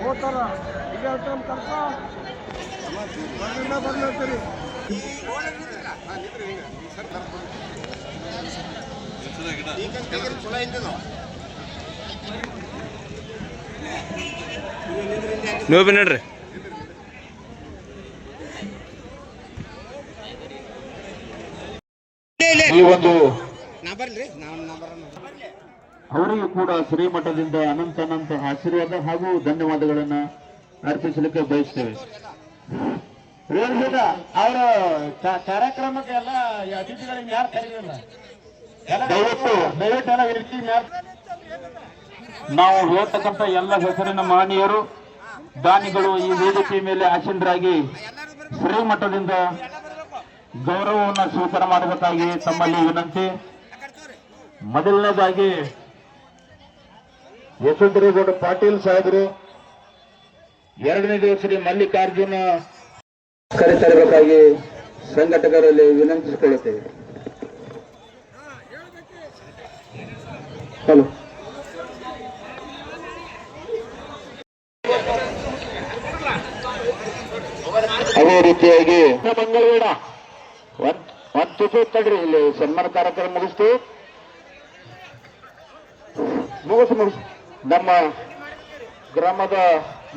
ಹೋಗ್ತಾರ ಇದೇ ಟೈಮ್ ಕರ್ಕ ಬರ್ಲತ್ತೀರಿ. ನೀವು ಬಿ ನೋಡ್ರಿ. ಈ ಒಂದು ಅವರಿಗೂ ಕೂಡ ಶ್ರೀಮಠದಿಂದ ಅನಂತ ಆಶೀರ್ವಾದ ಹಾಗೂ ಧನ್ಯವಾದಗಳನ್ನ ಅರ್ಪಿಸಲಿಕ್ಕೆ ಬಯಸ್ತೇವೆ. ಅವರ ಕಾರ್ಯಕ್ರಮಕ್ಕೆ ಎಲ್ಲ ಅತಿಥಿಗಳಿಗೆ ಯಾರು ಕರೀಲಿಲ್ಲ. ದಯವಿಟ್ಟು ಎಲ್ಲ ಇರ್ತೀವಿ. ನಾವು ಹೇಳ್ತಕ್ಕಂಥ ಎಲ್ಲ ಹೆಸರಿನ ಮಾನ್ಯರು ದಾನಿಗಳು ಈ ವೇದಿಕೆ ಮೇಲೆ ಆಸೀನರಾಗಿ ಶ್ರೀಮಠದಿಂದ ಗೌರವವನ್ನು ಸ್ವೀಕಾರ ಮಾಡಬೇಕಾಗಿ ತಮ್ಮಲ್ಲಿ ವಿನಂತಿ. ಮೊದಲನೇದಾಗಿ ಯಶವಂತರೇಗೌಡ ಪಾಟೀಲ್ ಸಾಹೇಬರು, ಎರಡನೇದು ಶ್ರೀ ಮಲ್ಲಿಕಾರ್ಜುನ ಕರೆತರಬೇಕಾಗಿ ಸಂಘಟಕರಲ್ಲಿ ವಿನಂತಿಸಿಕೊಳ್ಳುತ್ತೇವೆ. ಹಲೋ. ಅದೇ ರೀತಿಯಾಗಿ ಮಂಗಳವೇಡ ಒಂದು ತಡ್ರಿ, ಇಲ್ಲಿ ಸನ್ಮಾನ ಕಾರ್ಯಕ್ರಮ ಮುಗಿಸ್ತೀವಿ. ಮುಗಿಸ್ ನಮ್ಮ ಗ್ರಾಮದ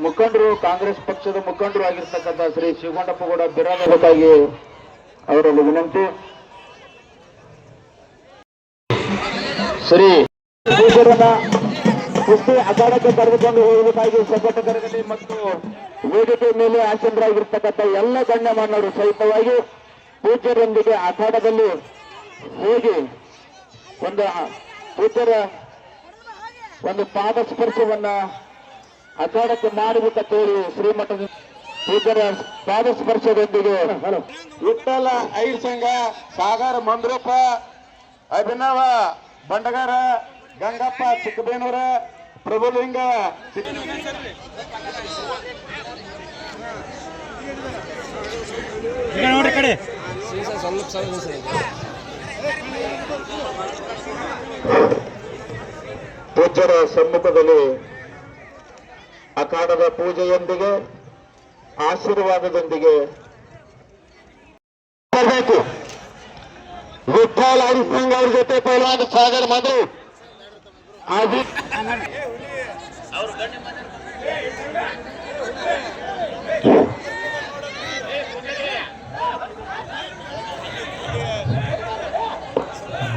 ಮುಖಂಡರು, ಕಾಂಗ್ರೆಸ್ ಪಕ್ಷದ ಮುಖಂಡರು ಆಗಿರ್ತಕ್ಕಂಥ ಶ್ರೀ ಶಿವಗೊಂಡಪ್ಪಗೌಡ ಬಿರಾದಬೇಕಾಗಿ ಅವರಲ್ಲಿ ವಿನಂತಿ. ಶ್ರೀ ಕುಸ್ತಿ ಅಖಾಡಕ್ಕೆ ಕರೆದುಕೊಂಡು ಹೋಗಬೇಕಾಗಿ ಸಂಘಟಕರಲ್ಲಿ ಮತ್ತು ವೇದಿಕೆ ಮೇಲೆ ಆಸೀನರಾಗಿರ್ತಕ್ಕಂಥ ಎಲ್ಲ ಗಣ್ಯಮಾನ್ಯರು ಸಹಿತವಾಗಿ ಪೂಜ್ಯರೊಂದಿಗೆ ಅಖಾಡದಲ್ಲಿ ಹೋಗಿ ಪೂಜ್ಯರ ಒಂದು ಪಾದ ಸ್ಪರ್ಶವನ್ನ ಅಖಾಡಕ್ಕೆ ಮಾಡಬೇಕಂತ ಹೇಳಿ ಶ್ರೀಮಠದ ಪೂಜ್ಯರ ಪಾದ ಸ್ಪರ್ಶದೊಂದಿಗೆ ವಿಠ್ಠಲ ಐರ್ ಸಂಘ, ಸಾಗರ ಮಂದ್ರೂಪ, ಅಭಿನವ ಬಂಡಗಾರ, ಗಂಗಪ್ಪ ಚಿಕ್ಕಬೇನೂರ, ಪ್ರಭುಲಿಂಗ ಕಡೆ ಪೂಜ್ಯರ ಸಮ್ಮುಖದಲ್ಲಿ ಅಖಾಡದ ಪೂಜೆಯೊಂದಿಗೆ ಆಶೀರ್ವಾದದೊಂದಿಗೆ ಬರಬೇಕು. ವಿಠ್ಠಲ್ ಹರಿಸಿಂಗ್ ಅವ್ರ ಜೊತೆ ಪೈಲ್ವಾನ್ ಸಾಗರ್ ಮಧು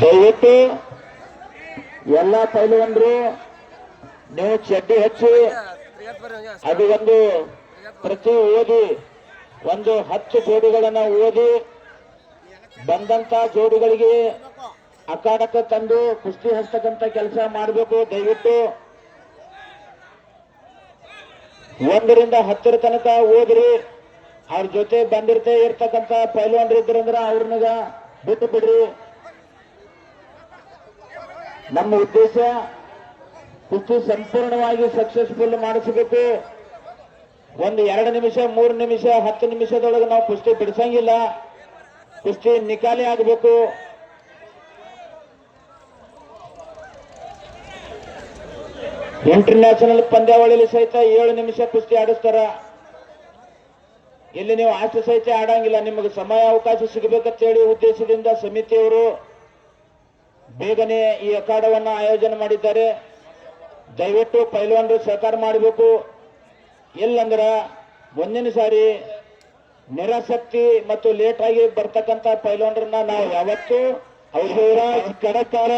ದಯವಿಟ್ಟು ಎಲ್ಲ ಪೈಲ್ವಾನರು ನೀವು ಚಡ್ಡಿ ಹಚ್ಚಿ ಅದು ಒಂದು ಪ್ರತಿ ಓದಿ ಒಂದು 10 ಜೋಡಿಗಳನ್ನ ಓದಿ ಬಂದಂತ ಜೋಡಿಗಳಿಗೆ ಅಖಾಡಕ್ಕೆ ತಂದು ಕುಸ್ತಿ ಹಚ್ಚತಕ್ಕಂತ ಕೆಲಸ ಮಾಡಬೇಕು. ದಯವಿಟ್ಟು 1 ರಿಂದ 10 ತನಕ ಓದ್ರಿ. ಅವ್ರ ಜೊತೆ ಇರ್ತಕ್ಕಂಥ ಪೈಲ್ವಾನರು ಇದ್ರಂದ್ರ ಅವ್ರನ್ನ ಬಿಟ್ಟು ಬಿಡ್ರಿ. ನಮ್ಮ ಉದ್ದೇಶ ಕುಸ್ತಿ ಸಂಪೂರ್ಣವಾಗಿ ಸಕ್ಸಸ್ಫುಲ್ ಮಾಡಿಸಬೇಕು. 1 2 ನಿಮಿಷ 3 ನಿಮಿಷ 10 ನಿಮಿಷದೊಳಗೆ ನಾವು ಕುಸ್ತಿ ಬಿಡಿಸಂಗಿಲ್ಲ. ಕುಸ್ತಿ ನಿಕಾಲಿ ಆಗಬೇಕು. ಇಂಟರ್ನ್ಯಾಷನಲ್ ಪಂದ್ಯಾವಳಿಯಲ್ಲಿ ಸಹಿತ 7 ನಿಮಿಷ ಕುಸ್ತಿ ಆಡಿಸ್ತಾರ. ಇಲ್ಲಿ ನೀವು ಅಷ್ಟು ಸಹಿತ ಆಡಂಗಿಲ್ಲ. ನಿಮಗೆ ಸಮಯ ಅವಕಾಶ ಸಿಗಬೇಕಂತ ಹೇಳಿ ಉದ್ದೇಶದಿಂದ ಸಮಿತಿಯವರು ಬೇಗನೆ ಈ ಅಖಾಡವನ್ನು ಆಯೋಜನೆ ಮಾಡಿದ್ದಾರೆ. ದಯವಿಟ್ಟು ಪೈಲ್ವಾನರು ಸಹಕಾರ ಮಾಡಬೇಕು. ಇಲ್ಲಂದ್ರ ಮುಂದಿನ ಸಾರಿ ನಿರಾಸಕ್ತಿ ಮತ್ತು ಲೇಟ್ ಆಗಿ ಬರ್ತಕ್ಕಂಥ ಪೈಲ್ವಾನರನ್ನ ನಾವು ಯಾವತ್ತೂ ಶಿವರಾಜ್ ಕಡಕ್ಕಾರ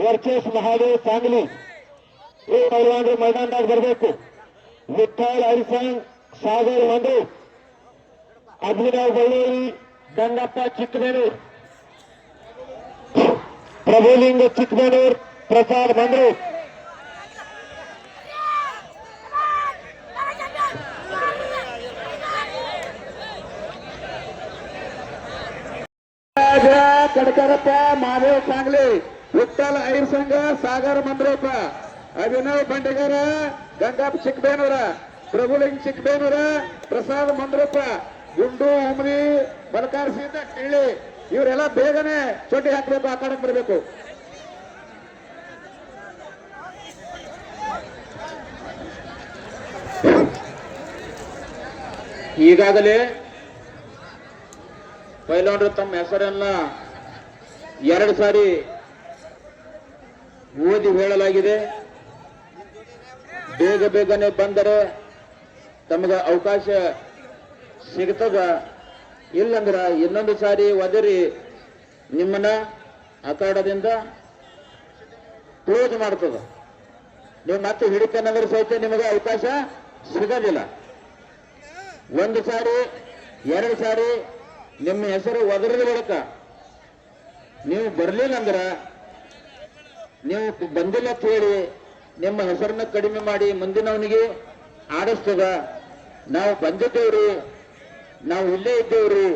ವರ್ಚಸ್ ಮಹಾದೇವ್ ಸಾಂಗ್ಲಿ ಈ ಪೈಲ್ವಾನರು ಮೈದಾನದಾಗ ಬರಬೇಕು. ವಿಠ್ಠಲ್ ಹರಿಸಂಗ್, ಸಾಗರ್ ಮಂದು, ಅಭಿನವ್ ಬಳ್ಳೂರಿ, ಗಂಗಪ್ಪ ಚಿಕ್ಕಬೇನೂರ್, ಪ್ರಭುಲಿಂಗ ಚಿಕ್ಕಬೇನೂರ್, ಪ್ರಸಾದ್ ಮಂದ್ರು, ಕಡಕರಪ್ಪ, ಮಹಾದೇವ್ ಸಾಂಗ್ಲಿ, ವಿಠ್ಠಲ್ ಐರ್ ಸಂಘ, ಸಾಗರ್ ಮಂದ್ರಪ್ಪ, ಅಭಿನವ್ ಬಂಡಗಾರ, ಗಂಗಪ್ಪ ಚಿಕ್ಕಬೇನೂರ, ಪ್ರಭುಲಿಂಗ ಚಿಕ್ಕಬೇನೂರ, ಪ್ರಸಾದ್ ಮಂದ್ರಪ್ಪ, ಗುಂಡು ಹುಮ್ರಿ, ಬಲಕಾರ್ ಸೀತ ಕಿಳ್ಳಿ, ಇವರೆಲ್ಲ ಬೇಗನೆ ಚೋಟಿ ಹಾಕಬೇಕು, ಅಖಾಡಕ್ಕೆ ಬರಬೇಕು. ಈಗಾಗಲೇ ಪೈಲವಾನರು ತಮ್ಮ ಹೆಸರನ್ನ 2 ಸಾರಿ ಓದಿ ಹೇಳಲಾಗಿದೆ. ಬೇಗ ಬೇಗನೆ ಬಂದರೆ ತಮಗೆ ಅವಕಾಶ ಸಿಗ್ತದ, ಇಲ್ಲಂದ್ರ ಇನ್ನೊಂದು ಸಾರಿ ಒದರಿ ನಿಮ್ಮನ್ನ ಅಖಾಡದಿಂದ ಕ್ಲೋಸ್ ಮಾಡ್ತದ. ನೀವು ಮತ್ತೆ ಹಿಡಿತೇನಂದ್ರೆ ಸಹಿತ ನಿಮಗೆ ಅವಕಾಶ ಸಿಗೋದಿಲ್ಲ. 1 ಸಾರಿ 2 ಸಾರಿ ನಿಮ್ಮ ಹೆಸರು ಒದರಿದ ಬಳಿಕ ನೀವು ಬರ್ಲಿಲ್ಲ ಅಂದ್ರ, ನೀವು ಬಂದಿಲ್ಲ ಅಂತ ಹೇಳಿ ನಿಮ್ಮ ಹೆಸರನ್ನ ಕಡಿಮೆ ಮಾಡಿ ಮುಂದಿನವನಿಗೆ ಆಡಿಸ್ತದ. ನಾವು ಬಂದಿದ್ದೇವ್ರಿ, ನಾವು ಇಲ್ಲೇ ಇದ್ದೇವ್ರಿ,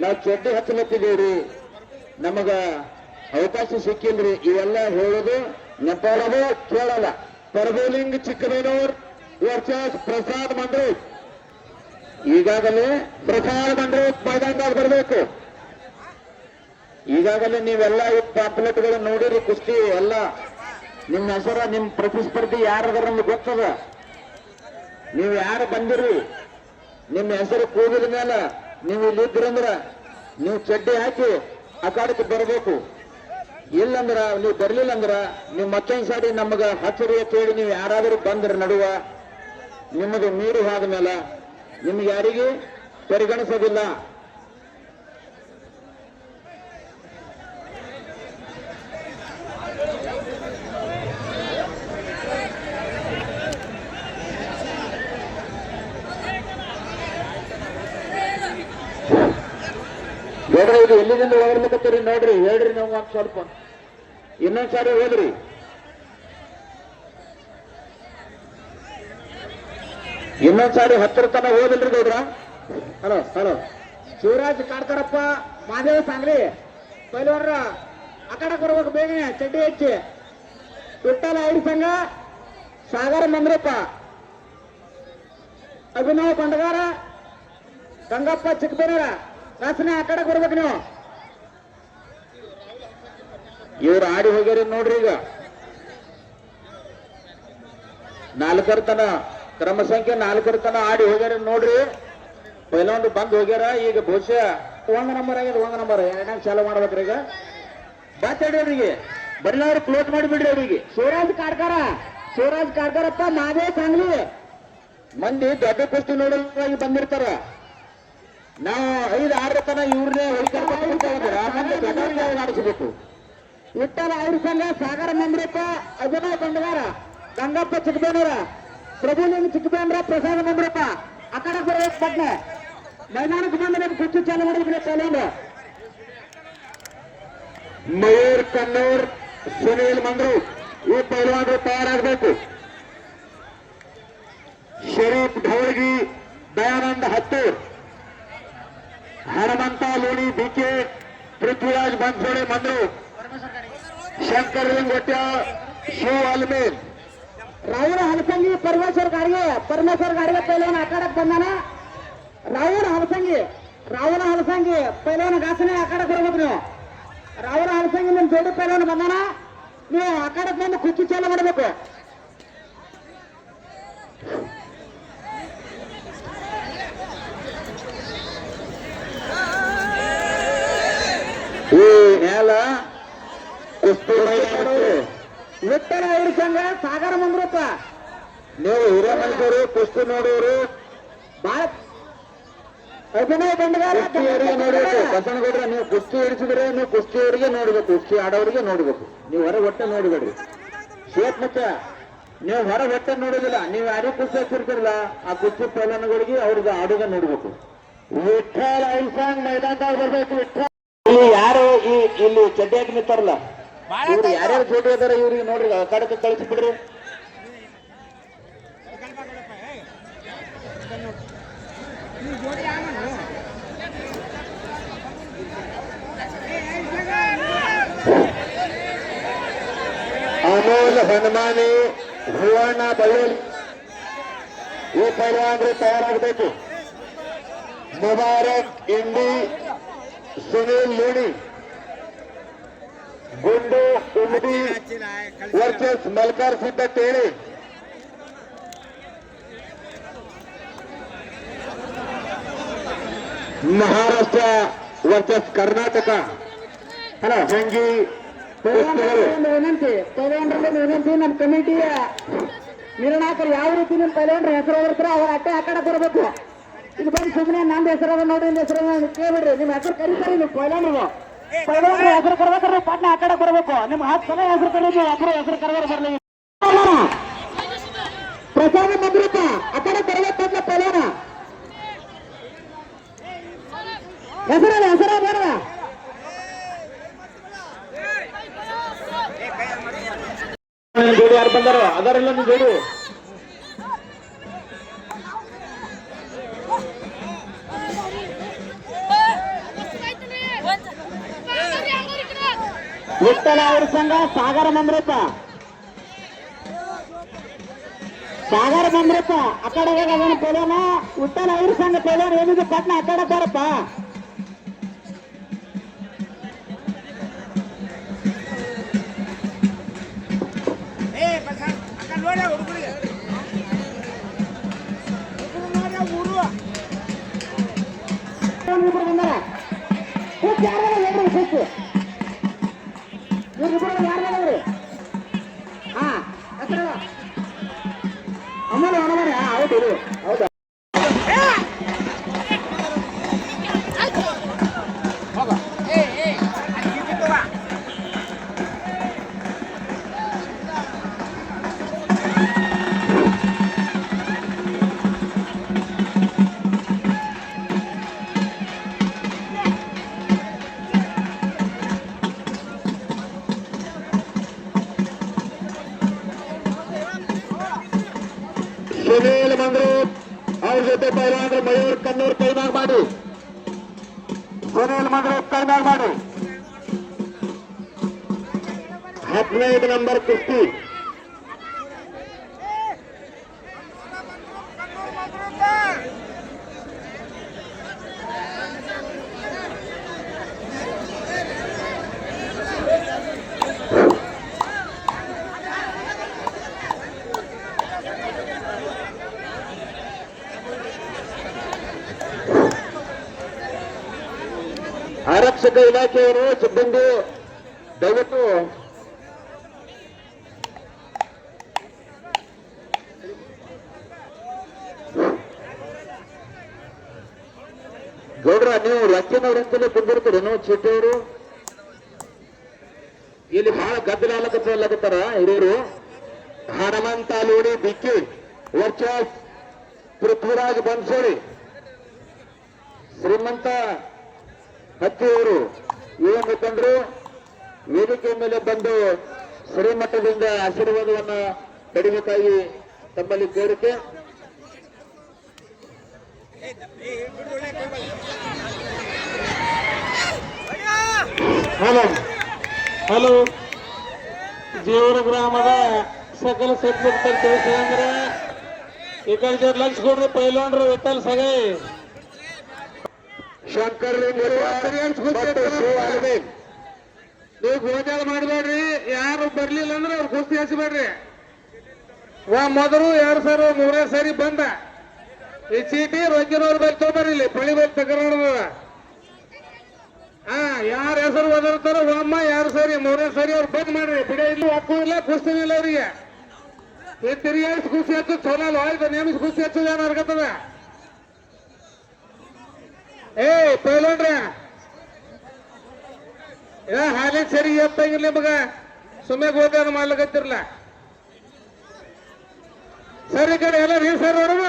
ನಾವು ಚಡ್ಡಿ ಹಚ್ಚಲತ್ತಿದ್ದೇವ್ರಿ, ನಮಗ ಅವಕಾಶ ಸಿಕ್ಕಿಲ್ರಿ, ಇವೆಲ್ಲ ಹೇಳೋದು ನೆಪಾಳದು ಕೇಳಲ್ಲ. ಪರ್ಬೋಲಿಂಗ್ ಚಿಕ್ಕದೇನೂರ್ ವರ್ಸಸ್ ಪ್ರಸಾದ್ ಮಂಡ್ರೂಪ್. ಈಗಾಗಲೇ ಪ್ರಸಾದ್ ಮಂಡ್ರೂಪ್ ಮೈದಾನದಾಗ ಬರಬೇಕು. ಈಗಾಗಲೇ ನೀವೆಲ್ಲ ಈ ಪಾಂಪ್ಲೆಟ್ಗಳು ನೋಡಿರಿ, ಕುಸ್ತಿ ಎಲ್ಲ ನಿಮ್ಮ ಹೆಸರ, ನಿಮ್ಮ ಪ್ರತಿಸ್ಪರ್ಧಿ ಯಾರದರ ನಮ್ಗೆ ಗೊತ್ತದ. ನೀವು ಯಾರು ಬಂದಿರಿ, ನಿಮ್ಮ ಹೆಸರು ಕೂಗಿದ ಮೇಲೆ ನೀವು ಇಲ್ಲಿದ್ರಂದ್ರ ನೀವು ಚಡ್ಡಿ ಹಾಕಿ ಅಖಾಡಕ್ಕೆ ಬರಬೇಕು. ಇಲ್ಲಂದ್ರ ನೀವು ಬರ್ಲಿಲ್ಲ ಅಂದ್ರ ನೀವು ಮತ್ತೊಂದು ಸಾರಿ ನಮಗ ಹಚ್ಚರಿ ಅಂತ ಹೇಳಿ ನೀವು ಯಾರಾದರೂ ಬಂದ್ರ ನಡುವ ನಿಮಗೆ ಮೀರಿ ಹೋದ ಮೇಲೆ ನಿಮ್ಗೆ ಯಾರಿಗೆ ಪರಿಗಣಿಸೋದಿಲ್ಲ. ನೋಡ್ರಿ, ಇದು ಎಲ್ಲಿಂದ ಹೋಗ್ಲಿಕ್ಕತ್ತೀರಿ ನೋಡ್ರಿ, ಹೇಳ್ರಿ ನಾವು ಒಂದ್ ಸ್ವಲ್ಪ. ಇನ್ನೊಂದ್ ಸಾರಿ ಹೋದ್ರಿ. ಇನ್ನೊಂದ್ ಸಾರಿ 10 ತನ ಹೋದಿಲ್ರಿ ಗೌಡ್ರ. ಹಲೋ ಹಲೋ, ಶಿವರಾಜ್ ಕಾಡ್ತಾರಪ್ಪ, ಮಾದೇವ ಸಾಂಗ್ಲಿ ಪೈಲವಾನ್ರ ಅಖಾಡಕ್ಕೆ ಬರ್ಬೇಕು ಬೇಗನೆ, ಚಡ್ಡಿ ಹೆಚ್ಚಿ. ವಿಠ್ಠಲ ಐದು ಸಂಘ, ಸಾಗರ ಮಂದ್ರಪ್ಪ, ಅಭಿನವ್ ಬಂಡಗಾರ, ಗಂಗಪ್ಪ ಚಿಕ್ಕಬೇನರ ಕಾಸನೆ ಅಖಾಡಕ್ಕೆ ಬರ್ಬೇಕು ನೀವು. ಇವ್ರು ಆಡಿ ಹೋಗ್ಯಾರ ನೋಡ್ರಿ. ಈಗ 4 ತನ ಕ್ರಮ ಸಂಖ್ಯೆ 4 ತನ ಆಡಿ ಹೋಗ್ಯಾರ ನೋಡ್ರಿ. ಪೈಲವಾನ್ರು ಬಂದ್ ಹೋಗ್ಯಾರ. ಈಗ ಬಹುಶಃ 1 ನಂಬರ್ ಆಗ್ಯದ, 1 ನಂಬರ್ 2 ಚಾಲು ಮಾಡ್ಬೇಕ್ರಿ. ಈಗ ಬಾತಾಡಿ ಅವ್ರಿಗೆ ಬರ್ಲಾರು ಕ್ಲೋಸ್ ಮಾಡಿಬಿಡ್ರಿ ಅವ್ರಿಗೆ. ಶಿವರಾಜ್ ಕಾಡ್ಕಾರಪ್ಪ, ಮಾದೇ ಸಾಂಗ್ಲಿ ಮಂದಿ ದೊಡ್ಡ ಕುಸ್ತಿ ನೋಡೋದಾಗಿ ಬಂದಿರ್ತಾರ. ನಾವು 5-6 ತನ ಇವ್ರನ್ನೇ ಆಡಿಸಬೇಕು. ವಿಠ್ಠಲ ಐದು ಸಂಘ, ಸಾಗರ ಮಂದ್ರಪ್ಪ, ಅಭಿನವ್ ಬಂಡಗಾರ, ಗಂಗಪ್ಪ ಚಿಕ್ಕಬೇನೂರ, ಪ್ರಭುಲಿಂಗ ಚಿಕ್ಕಬೇಂದ್ರ, ಪ್ರಸಾದ ಮಂದ್ರಪ್ಪ ಅಖಾಡಕ್ಕೆ ಬರಬೇಕು. ಪಟ್ನೆ ಮೈದಾನಕ್ಕೆ ಬಂದ ನೀವು ಕುಸ್ತಿ ಚಾಲು ಮಾಡಿದ್ರೆ ಪೈಲವಾನ್ರು. ಮಯೂರ್ ಕನ್ನೂರ್, ಸುನೀಲ್ ಮಂದ್ರೂಪ್, ಈ ಪೈಲವಾನ್ರು ತಯಾರಾಗಬೇಕು. ಶರೀಫ್ ಢವಳಗಿ, ದಯಾನಂದ ಹತ್ತೂರ್, ಹನುಮಂತ ಲೋಣಿ ಬಿಕೆ, ಪೃಥ್ವಿರಾಜ್ ಬನ್ಸೋಡೆ ಮಂದ್ರೂಪ್, ಶಂಕರ್ ಲಿಂಗೊಟ್ಟ, ಶಿವ ಅಲ್ಮೇಲ್, ರಾಹುಲ್ ಹಲಸಂಗಿ, ಪರಮೇಶ್ವರ್ ಗಾಡಿಗೆ ಪೈಲವಾನ ಅಖಾಡಕ್ಕೆ ಬಂದಾನ. ರಾಹುಲ್ ಹಲಸಂಗಿ ಪೈಲವಾನ ಗಾಸನೆ ಅಖಾಡಕ್ಕೆ ಬರ್ಬೇಕು ನೀವು. ರಾಹುಲ್ ಹಲಸಂಗಿ ನಿಮ್ ಜೋಡಿ ಪೈಲವಾನ ಬಂದಾನ, ನೀವು ಅಖಾಡಕ್ಕೆ ಬಂದು ಕುಸ್ತಿ ಚಾಲು ಮಾಡಬೇಕು. ಈ ನೇಲ ಕುಸ್ತಿ ವಿಠ್ಠಲ ಐದು ಸಂಘ, ಸಾಗರ ಮಂದ್ರಪ್ಪ, ನೀವು ಹಿರಿಯ ಮನುಷ್ಯರು, ಕುಸ್ತಿ ನೋಡೋರು, ಬಾಳ ಅಭಿನಯ ಬಂಡಗಾರ ನೋಡ್ಬೇಕು. ಬಸವನಗೌಡ್ರ, ನೀವು ಕುಸ್ತಿ ಹಿಡಿಸಿದ್ರೆ ನೀವು ಕುಸ್ತಿಯವರಿಗೆ ನೋಡ್ಬೇಕು, ಕುಸ್ತಿ ಆಡೋರಿಗೆ ನೋಡ್ಬೇಕು. ನೀವು ಹೊರ ಹೊಟ್ಟೆ ನೋಡಬೇಡ್ರಿ. ಶೇತ್ ಮುಚ್ಚ, ನೀವು ಹೊರ ಹೊಟ್ಟೆ ನೋಡೋದಿಲ್ಲ. ನೀವು ಯಾರಿಗೆ ಕುಸ್ತಿ ಹಚ್ಚಿರ್ತಿರಲ್ಲ ಆ ಕುಸ್ತಿ ಪೈಲವಾನ್ಗಳಿಗೆ ಅವ್ರಿಗೆ ಆಡುಗ ನೋಡ್ಬೇಕು. ವಿಠ್ಠಲ ಐದು ಸಂಘ ಮೈದಾನದಾಗ ಬರ್ಬೇಕು. ವಿಠ್ಠಲ ಇಲ್ಲಿ ಯಾರು ಇಲ್ಲಿ ಚಡ್ಡಿ ಹಾಕಿ ನಿಂತಾರಲ್ಲ, ಇವ್ರು ಯಾರ್ಯಾರು ಜೋಡಿ ಅದಾರ ಇವ್ರಿಗೆ ನೋಡ್ರಿ, ಅಖಾಡಕ್ಕೆ ಕಳಿಸಿಬಿಡ್ರಿ. ಅಮೋಲ್ ಹನುಮಾನಿ, ಭುವಣ್ಣ ಬಳ್ಳೋಲಿ, ಈ ಪೈಲವಾನ್ರು ತಯಾರಾಗಬೇಕು. ಮುಬಾರಕ್ ಇಂಡಿ, ಸುನೀಲ್ ಲೂಣಿ, ಗುಂಡು ಉಮ್ದಿ ವರ್ಸಸ್ ಮಲ್ಕಾರ್ ಸಿದ್ಧ ಟೇಳಿ. ಮಹಾರಾಷ್ಟ್ರ ವರ್ಸಸ್ ಕರ್ನಾಟಕ ಹಲೋ ಜಂಗಿ ವಿನಂತಿ ವಿನಂತಿ ನಮ್ಮ ಕಮಿಟಿಯ ನಿರ್ಣಾಯಕರು ಯಾವ ರೀತಿ ನಿಮ್ಮ ಪೈಲವಾನರ ಹೆಸರು ಹೋಗಿರ್ತಾರೋ ಅವ್ರ ಅಟ್ಟೆ ಆ ಕಡೆ ಬರಬೇಕು. ಇದು ಬಂದು ಸುಮ್ಮನೆ ನಂದು ಹೆಸರು ನೋಡಿ ಹೆಸರು ಕೇಳ್ಬಿಡ್ರಿ. ನಿಮ್ಮ ಹೆಸರು ಕರೀತಾರೆ ನೀವು ಪೈಲವಾನರು ಹೆಸರು ಕರ್ಬೇಕಾದ್ರೆ ಪಾಟ್ನ ಆ ಕಡೆ ಬರಬೇಕು. ನಿಮ್ಮ 10 ಸಲ ಹೆಸರು ಕರೀದು ಒಬ್ಬರು ಹೆಸರು ಕರೆದ್ರೆ ಬರಲಿ. ಪ್ರಸಾದ ಮಂದಿರಪ್ಪ ಆ ಕಡೆ ಬರಬೇಕು ಪೈಲವಾನ ಹೆಸರ ಬೇಡ ಜೋಡಿ ಯಾರು ಬಂದಾರ ಅದರೆಲ್ಲ ನೀವು ಜೋಡಿ ವಿಠ್ಠಲ ಅವ್ರ ಸಂಘ ಸಾಗರ ಮಂದ್ರಪ್ಪ ಆ ಕಡೆ ಹೋಗೋಣ ಪೈಲವಾನ. ವಿಠ್ಠಲ ಅವ್ರ ಸಂಘ ಪೈಲವಾನ ಏನಿದೆ ಪಟ್ನ ಆ ಕಡೆ ಬಾರಪ್ಪ. ಹೌದಾ ಸುನೀಲ್ ಮಂದ್ರು ಅವ್ರ ಜೊತೆ ಪೈಲವಾನರು ಮಯೂರ್ ಕನ್ನೂರ್ ಕೈಮಾಗ್ ಮಾಡಿ. ಸುನೀಲ್ ಮಂದ್ರು ಕೈಮಾಗ್ ಮಾಡಿ 15 ನಂಬರ್ ಕುಸ್ತಿ ಆರಕ್ಷಕ ಇಲಾಖೆಯವರು ಸಿಬ್ಬಂದಿ ದಯವಿಟ್ಟು ಗೌಡ್ರ ನೀವು ಲಕ್ಕಿನವ್ರಂತಲೇ ಕುಂದಿರ್ತೀರೇನು ಚೀಟಿಯವರು ಇಲ್ಲಿ ಬಹಳ ಗದ್ದಲಾಗತ್ತಾರ ಹಿರಿಯರು. ಹನುಮಂತ ಲೋಡಿ ಬಿಕ್ಕಿ ವರ್ಚಸ್ ಪೃಥ್ವಿರಾಜ್ ಬನ್ಸೋಳಿ ಶ್ರೀಮಂತ ಹತ್ತಿಯವರು ಯುವ ಮುಖಂಡರು ವೇದಿಕೆ ಮೇಲೆ ಬಂದು ಶ್ರೀಮಠದಿಂದ ಆಶೀರ್ವಾದವನ್ನು ಪಡೆಯಬೇಕಾಗಿ ತಮ್ಮಲ್ಲಿ ಕೋರಿಕೆ. ಹಲೋ ಜೇವರ ಗ್ರಾಮದ ಸಕಲ ಸದ್ಭಕ್ತರು ತಿಳಿಸಿದ್ರೆ ಈ ಕಡೆ ಲಕ್ಷ ಕೊಡ್ರಿ ಪೈಲವಾನರು ವಿಠ್ಠಲ್ ಸಗೈ ಶಂಕರ್ ನೀವು ಗೋಜಾಳ ಮಾಡಬೇಡ್ರಿ. ಯಾರು ಬರ್ಲಿಲ್ಲ ಅಂದ್ರೆ ಅವ್ರು ಕುಸ್ತಿ ಹಚ್ಚಬೇಡ್ರಿ. ಮೊದಲು 2 ಸಾರಿ 3 ಸಾರಿ ಬಂದ ಈ ಚೀಟಿ ರೊಕ್ಕಿನವ್ರ ಬೈಕ್ ತಗೋಬರ್ರಿ. ಇಲ್ಲಿ ಪಳಿ ಬೈಕ್ ತಗೊಂಡ ಯಾರ ಹೆಸರು ಓದಿರ್ತಾರೋ ಒಮ್ಮ 2 ಸಾರಿ 3 ಸಾರಿ ಅವ್ರು ಬಂದ್ ಮಾಡ್ರಿ. ಬಿಡ ಇಲ್ಲಿ ಹಕ್ಕು ಇಲ್ಲ ಕುಸ್ತಿನೂ ಇಲ್ಲ ಅವ್ರಿಗೆ. ಈ ತಿರುಗಾಡಿಸಿ ಕುಸ್ತಿ ಹಚ್ಚೋದು ಚಲೋ ಅಲ್ವ? ನೇಮಿಸಿ ಕುಸ್ತಿ ಹಚ್ಚೋದು ಏನ್ ಅರ್ಗತ್ತದ? ಪೈಲವಾನ್ರ ಹಾಲಿ ಸರಿ ಎತ್ತಂಗಿಲ್ಲ ನಿಮಗ ಸುಮ್ಮನೆ ಗೋದಾನ ಮಾಡ್ಲಿಕತ್ತಿರ್ಲ ಸರಿ ಕಡೆ ಎಲ್ಲ ನೀವ್ ಸರ್ ನೋಡೋಣ.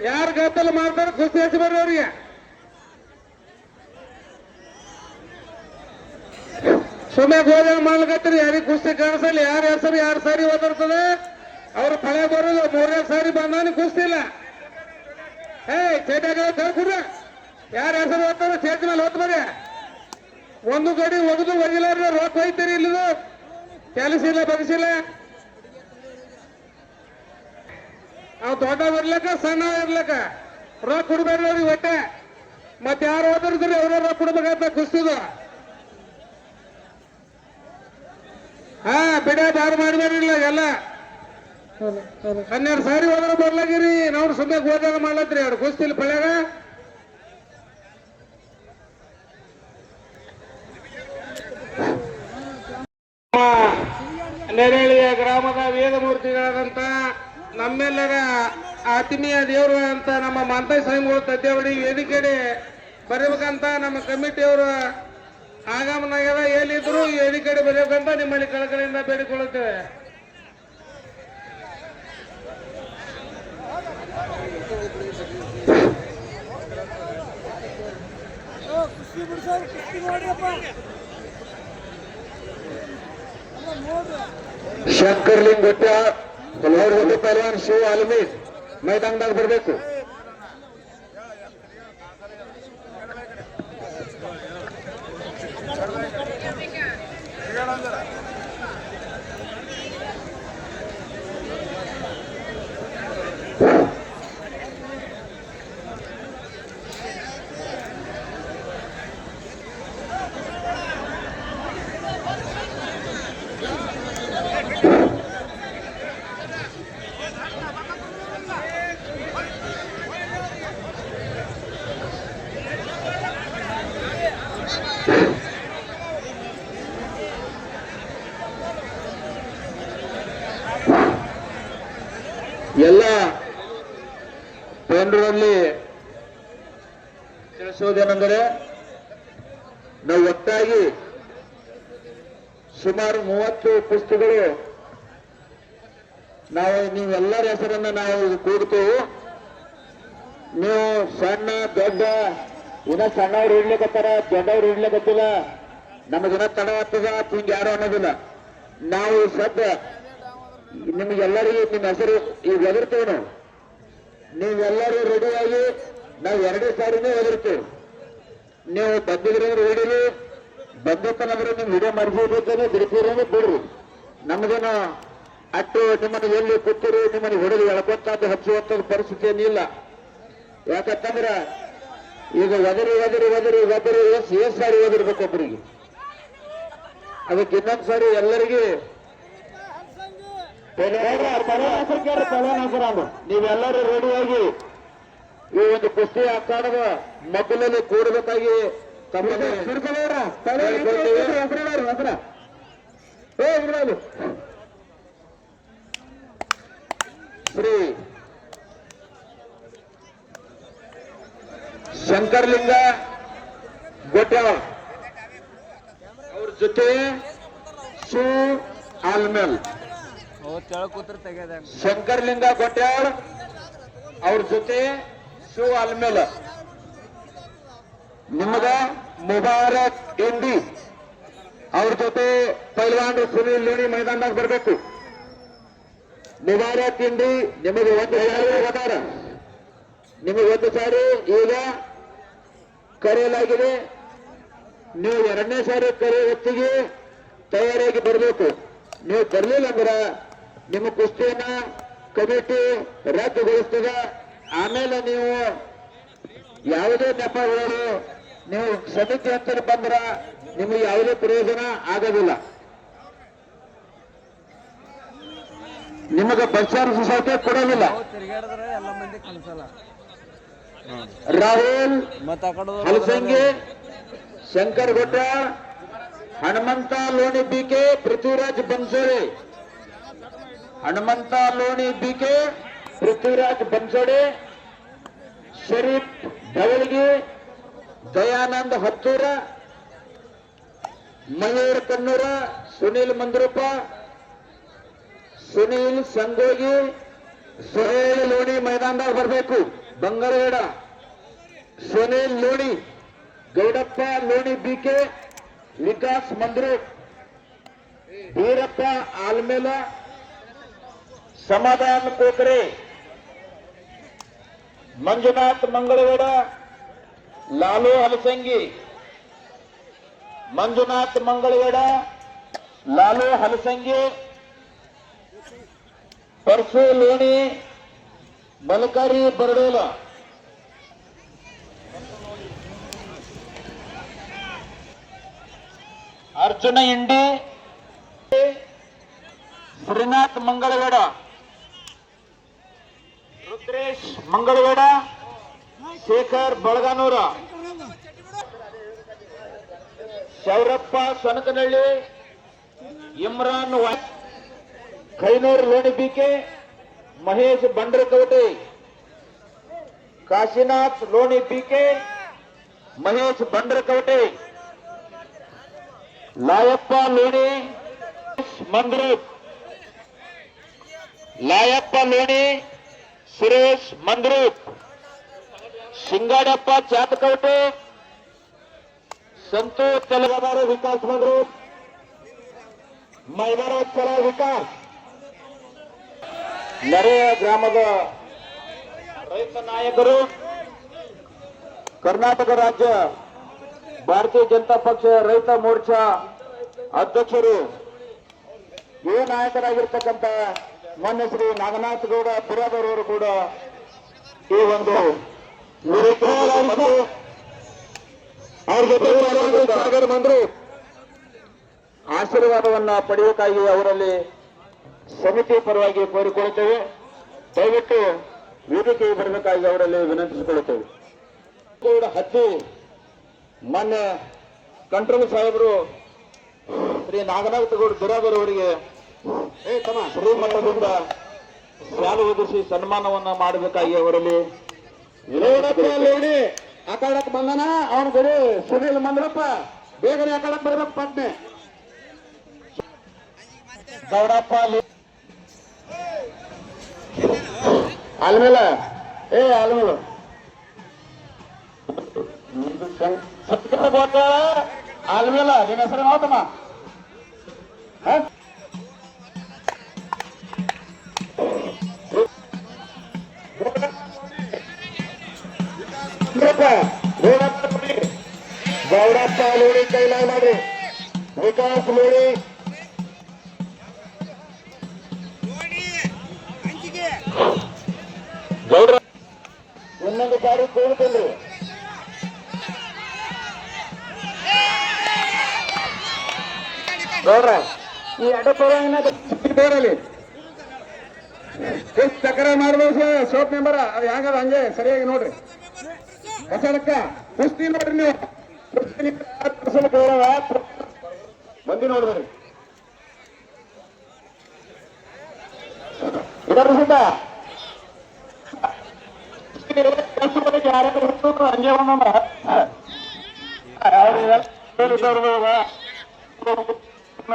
ಯಾರು ಗದ್ದಲ ಮಾಡ್ತಾರ ಕುಸ್ತಿ ಹಚ್ಚಿ ಬರ್ರಿ ಅವ್ರಿಗೆ. ಸುಮ್ಮನೆ ಗೋದಾನ ಮಾಡ್ಲಿಕತ್ತಿರಿ. ಯಾರಿಗೆ ಕುಸ್ತಿ ಕಾಣಿಸಲ್ಲ. ಯಾರ ಹೆಸರು 2 ಸಾರಿ ಓದಿರ್ತದೆ ಅವ್ರು ಫಳೆ ಬರೋದು. 3ನೇ ಸಾರಿ ಬಂದಾನ ಕುಸ್ತಿ ಇಲ್ಲ. ಚೇಟಾಗ ಕಳ್ಕೊಡ್ರ. ಯಾರ ಹೆಸರು ಓದ್ತಾರ ಚೇಟ್ ಮೇಲೆ ಹೊತ್ತು ಬರ್ರಿ. ಒಂದು ಗಡಿ ಒಗದು ಒಗಿಲಾರ ರೊಕ್ಕ ಹೋಯ್ತೀರಿ. ಇಲ್ಲಿದು ಕೆಲಸ ಇಲ್ಲ ಬಗ್ಸಿಲ್ಲ. ಅವ್ ದೊಡ್ಡ ಇರ್ಲಕ್ಕ ಸಣ್ಣ ಇರ್ಲಕ್ಕ ರೊಕ್ಕ ಕೊಡ್ಬೇಡ್ರಿ ಅವ್ರಿಗೆ ಹೊಟ್ಟೆ. ಮತ್ತೆ ಯಾರು ಓದಿರ್ತೀರಿ ಅವ್ರ ರೊಕ್ಕ ಕೊಡ್ಬೇಕಂತ ಕುಸ್ತಿದು. ಬಿಡ ಬಾರ್ ಮಾಡ್ಬೇಡ್ರಿಲ್ಲ ಎಲ್ಲ. 12 ಸಾರಿ ಹೋದ್ರೆ ಬರ್ಲಾಗಿರಿ. ನಾವು ಸುಮ್ಮನೆ ಗೋದಾನ ಮಾಡ್ಲತ್ರಿ ಅವ್ರು ಕುಸ್ತಿಲ್ ಪಳ್ಯಾಗ. ನೆರಳಿಯ ಗ್ರಾಮದ ವೇದಮೂರ್ತಿಗಳಾದಂತ ನಮ್ಮೆಲ್ಲರ ಆತ್ಮೀಯ ದೇವರು ಅಂತ ನಮ್ಮ ಮಾಂತಾಯಿ ಸ್ವಾಮಿಗಳು ತದ್ದೇವಡಿ ವೇದಿಕೆಡೆ ಬರಬೇಕಂತ ನಮ್ಮ ಕಮಿಟಿಯವರು ಆಗಮನಾಗ್ಯದ. ಎಲ್ಲಿದ್ರು ವೇದಿಕೆಡೆ ಬರಬೇಕಂತ ನಿಮ್ಮಲ್ಲಿ ಕಳಕಳಿಯಿಂದ ಬೇಡಿಕೊಳ್ಳುತ್ತೇವೆ. ಶಂಕರ್ಲಿಂಗ್ ಗೊಟ್ಟ ಹಲವಾರು ಪೈಲ್ವಾನ್ ಶಿವ ಆಲ್ಮೀರ್ ಮೈದಾನದಾಗ ಬರಬೇಕು. ಎಲ್ಲ ಜನರಲ್ಲಿ ತಿಳಿಸೋದೇನೆಂದರೆ ನಾವು ಒಟ್ಟಾಗಿ ಸುಮಾರು 30 ಪುಸ್ತಕಗಳು ನಾವು ನೀವೆಲ್ಲರ ಹೆಸರನ್ನ ನಾವು ಕೂಡ್ತೇವೆ. ನೀವು ಸಣ್ಣ ದೊಡ್ಡ ಇನ್ನ ಸಣ್ಣವ್ರು ಇಡ್ಲಿಕ್ಕತ್ತಾರ, ದೊಡ್ಡವ್ರು ಇಡ್ಲಿಕ್ಕತ್ತಿಲ್ಲ, ನಮಗಿನ್ನ ತಡ ಆಗ್ತದ ಹಿಂಗೆ ಯಾರು ಅನ್ನೋದಿಲ್ಲ. ನಾವು ಸದ್ಯ ನಿಮ್ಗೆಲ್ಲರಿಗೂ ನಿಮ್ಮ ಹೆಸರು ಈಗ ಎದುರ್ತೇವೆ. ನಾವು ನೀವೆಲ್ಲರೂ ರೆಡಿಯಾಗಿ ನಾವು 2 ಸಾರಿನೇ ಎದುರ್ತೇವೆ. ನೀವು ಬಂದಿದ್ರೆ ಹಿಡೀರಿ, ಬಂದಿತ್ತಂದ್ರೆ ನಿಮ್ ವಿಡಿಯೋ ಮಾಡಿಸಿದ್ರೆ ಬಿಡ್ತೀರಿ ಬಿಡ್ರಿ. ನಮಗೇನು ಅಟ್ಟು ನಿಮ್ಮನ್ನು ಎಲ್ಲಿ ಕೂತೀರಿ ನಿಮ್ಮನ್ನು ಹೊಡೆದು ಎಳ್ಕೊಂತ ಹಚ್ಚುವಂತ ಪರಿಸ್ಥಿತಿ ಏನಿಲ್ಲ. ಯಾಕಂತಂದ್ರ ಈಗ ಒದರಿ ಎಷ್ಟ್ ಸಾರಿ ಓದಿರ್ಬೇಕು ಒಬ್ಬರಿಗೆ. ಅದಕ್ಕೆ ಇನ್ನೊಂದ್ ಸಾರಿ ಎಲ್ಲರಿಗೆ ನೀವೆಲ್ಲರೂ ರೆಡಿಯಾಗಿ ಈ ಒಂದು ಕುಸ್ತಿ ಅಖಾಡದ ಮಗ್ಗಲಲ್ಲಿ ಕೂಡಬೇಕಾಗಿ ಶ್ರೀ ಶಂಕರ್ಲಿಂಗ ಗೊಟ್ಯಾಳ್ ಅವ್ರ ಜೊತೆ ಸು ಆಲ್ಮೇಲ್. ಶಂಕರ್ಲಿಂಗ ಗೊಟ್ಯಾಳ್ ಅವ್ರ ಜೊತೆ ಸು ಆಲ್ಮೇಲ್. ನಿಮಗ ಮುಬಾರಕ್ ಇಂಡಿ ಅವ್ರ ಜೊತೆ ಪೈಲ್ವಾನ್ ಸುನೀಲ್ ಲೋಣಿ ಮೈದಾನದಾಗ ಬರಬೇಕು. ಮುಬಾರಕ್ ಇಂಡಿ ನಿಮಗೆ 1 ಸಾರಿ ಹೋದಾರ, ನಿಮಗೆ 1 ಸಾರಿ ಈಗ ಕರೆಯಲಾಗಿದೆ. ನೀವು 2ನೇ ಸಾರಿ ಕರೆ ಹೊತ್ತಿಗೆ ತಯಾರಾಗಿ ಬರಬೇಕು. ನೀವು ಬರಲಿಲ್ಲ ಅಂದ್ರ ನಿಮ್ಮ ಕುಸ್ತಿಯನ್ನ ಕಮಿಟಿ ರದ್ದುಗೊಳಿಸ್ತದ. ಆಮೇಲೆ ನೀವು ಯಾವುದೇ ನೆಪಗಳು ನೀವು ಸಮಿತಿ ಹತ್ತಿರ ಬಂದ್ರ ನಿಮಗೆ ಯಾವುದೇ ಪ್ರಯೋಜನ ಆಗೋದಿಲ್ಲ. ನಿಮಗೆ ಬಸ್ಸಾರ್ ಸೊಸೈಟಿ ಕೊಡೋದಿಲ್ಲ. ರಾಹುಲ್ ಹಲಸಂಗಿ, ಶಂಕರ್ ಗೊಟ್ಯಾಳ್, ಹನುಮಂತ ಲೋಣಿ ಬಿಕೆ, ಪೃಥ್ವಿರಾಜ್ ಬನ್ಸೋಡೆ. ಹನುಮಂತ ಲೋಣಿ ಬಿಕೆ, ಪೃಥ್ವಿರಾಜ್ ಬನ್ಸೋಡೆ, ಶರೀಫ್ ಧವಳಗಿ, ದಯಾನಂದ್ ಹತ್ತೂರ, ಮಯೂರ್ ಕನ್ನೂರ, ಸುನೀಲ್ ಮಂದ್ರಪ್ಪ, ಸುನೀಲ್ ಸಂಗೋಗಿ, ಸುಹೇಲ್ ಲೋಣಿ ಮೈದಾನದಾಗ ಬರಬೇಕು. ಬಂಗಾರಗೌಡ, ಸುನೀಲ್ ಲೋಣಿ, ಗೌಡಪ್ಪ ಲೋಣಿ ಬಿಕೆ, ವಿಕಾಸ್ ಮಂದ್ರು, ವೀರಪ್ಪ ಆಲ್ಮೇಲ, ಸಮಾಧಾನ್ ಕೋಕರೆ, ಮಂಜುನಾಥ್ ಮಂಗಳಗೌಡ, ಲಾಲು ಹಲಸಂಗಿ. ಮಂಜುನಾಥ್ ಮಂಗಳಗೌಡ, ಲಾಲು ಹಲಸಂಗಿ, ಪರಸು ಲೋಣಿ, ಮಲಕಾರಿ ಬರಡೋಲ. ಅರ್ಜುನ ಇಂಡಿ, ಶ್ರೀನಾಥ್ ಮಂಗಳಗೌಡ, ರುದ್ರೇಶ್ ಮಂಗಳಗೌಡ, ಶೇಖರ್ ಬಳಗಾನೂರ, ಶೌರಪ್ಪ ಸನಕನಹಳ್ಳಿ, ಇಮ್ರಾನ್ ಖೈನೂರು ಲೋಣಿ ಬಿಕೆ ಮಹೇಶ್ ಬಂಡ್ರಕವಟೆ, ಕಾಶಿನಾಥ್ ಲೋಣಿ ಬಿಕೆ ಮಹೇಶ್ ಬಂಡ್ರಕವಟೆ, ಲಾಯಪ್ಪ ಲೋಣಿ ಮಂದ್ರೂಪ್, ಲಾಯಪ್ಪ ಲೋಣಿ ಸುರೇಶ್ ಮಂದ್ರೂಪ್, ಶಿಂಗಾಡಪ್ಪ ಚಾತಕವಟೆ, ಸಂತೋಷ್ ತೆಲಗಾರ ವಿಕಾಸ್ ಮಂದ್ರೂಪ್, ಮೈದಾನೋತ್ಸವ ವಿಕಾಸ್. ನೆರೆಯ ಗ್ರಾಮದ ರೈತ ನಾಯಕರು, ಕರ್ನಾಟಕ ರಾಜ್ಯ ಭಾರತೀಯ ಜನತಾ ಪಕ್ಷ ರೈತ ಮೋರ್ಚಾ ಅಧ್ಯಕ್ಷರು, ಯುವ ನಾಯಕರಾಗಿರ್ತಕ್ಕಂಥ ಮಾನ್ಯ ಶ್ರೀ ನಾಗನಾಥ್ ಗೌಡ ಪುರಾದವರು ಕೂಡ ಈ ಒಂದು ಅವ್ರ ಜೊತೆ ಸಾಗರ್ ಬಂದ್ರು ಆಶೀರ್ವಾದವನ್ನ ಪಡೆಯೋಕ್ಕಾಗಿ ಅವರಲ್ಲಿ ಸಮಿತಿ ಪರವಾಗಿ ಕೋರಿಕೊಳ್ಳುತ್ತೇವೆ. ದಯವಿಟ್ಟು ವೇದಿಕೆಗೆ ಬರಬೇಕಾಗಿ ಅವರಲ್ಲಿ ವಿನಂತಿಸಿಕೊಳ್ಳುತ್ತೇವೆ. ಹತ್ತಿ ಮಾನ್ಯ ಕಂಟ್ರೋಲ್ ಸಾಹೇಬರು ಶ್ರೀ ನಾಗನಾಥ ಗೌಡ ದುರಾದರ್ ಅವರಿಗೆ ಶ್ರೀಮಠದಿಂದ ಶಾಲು ಒದಿಸಿ ಸನ್ಮಾನವನ್ನ ಮಾಡಬೇಕಾಗಿ ಅವರಲ್ಲಿ ಆಕಾಡಕ್ ಬಂದನ. ಅವನ ಗುರು ಸುನೀಲ್ ಮಂದ್ರಪ್ಪ ಬೇಗನೆ ಆಕಾಡಕ್ ಬರ್ಬೇಕು ಪಟ್ನೆ. ಗೌಡಪ್ಪ ಆಲ್ಮೇಲ ಆಲ್ಮೇಲ ಆಲ್ಮೇಲ ನಿನ್ನ ಹೆಸರು ಮಾತಮ್ಮ ಗೌಡಪ್ಪ ಲೋಡಿ ಕೈಲಾಗ ಮಾಡಿ, ವಿಕಾಸ್ ಲೋಡಿ, ಗೌಡ್ರ ಇನ್ನೊಂದು ಬಾರಿ ಕೋರುತ್ತಲ್ರಿ. ಗೌಡ್ರ ಈ ಅಡ್ಡಲ್ಲಿ ಎಷ್ಟು ತಕರಾರು ಮಾಡ್ಬೋದು ಸೋಪ್ ಮೆಂಬರ್ ಅದು ಹೆಂಗದ ಹಂಗೆ ಸರಿಯಾಗಿ ನೋಡ್ರಿ. ಹೊಸಡಕ್ಕ ಕುಸ್ತಿ ನೋಡ್ರಿ ನೀವು, ಮಂದಿ ನೋಡ್ರಿ ಇದರ ಸುತ್ತ ಹಂಗೆ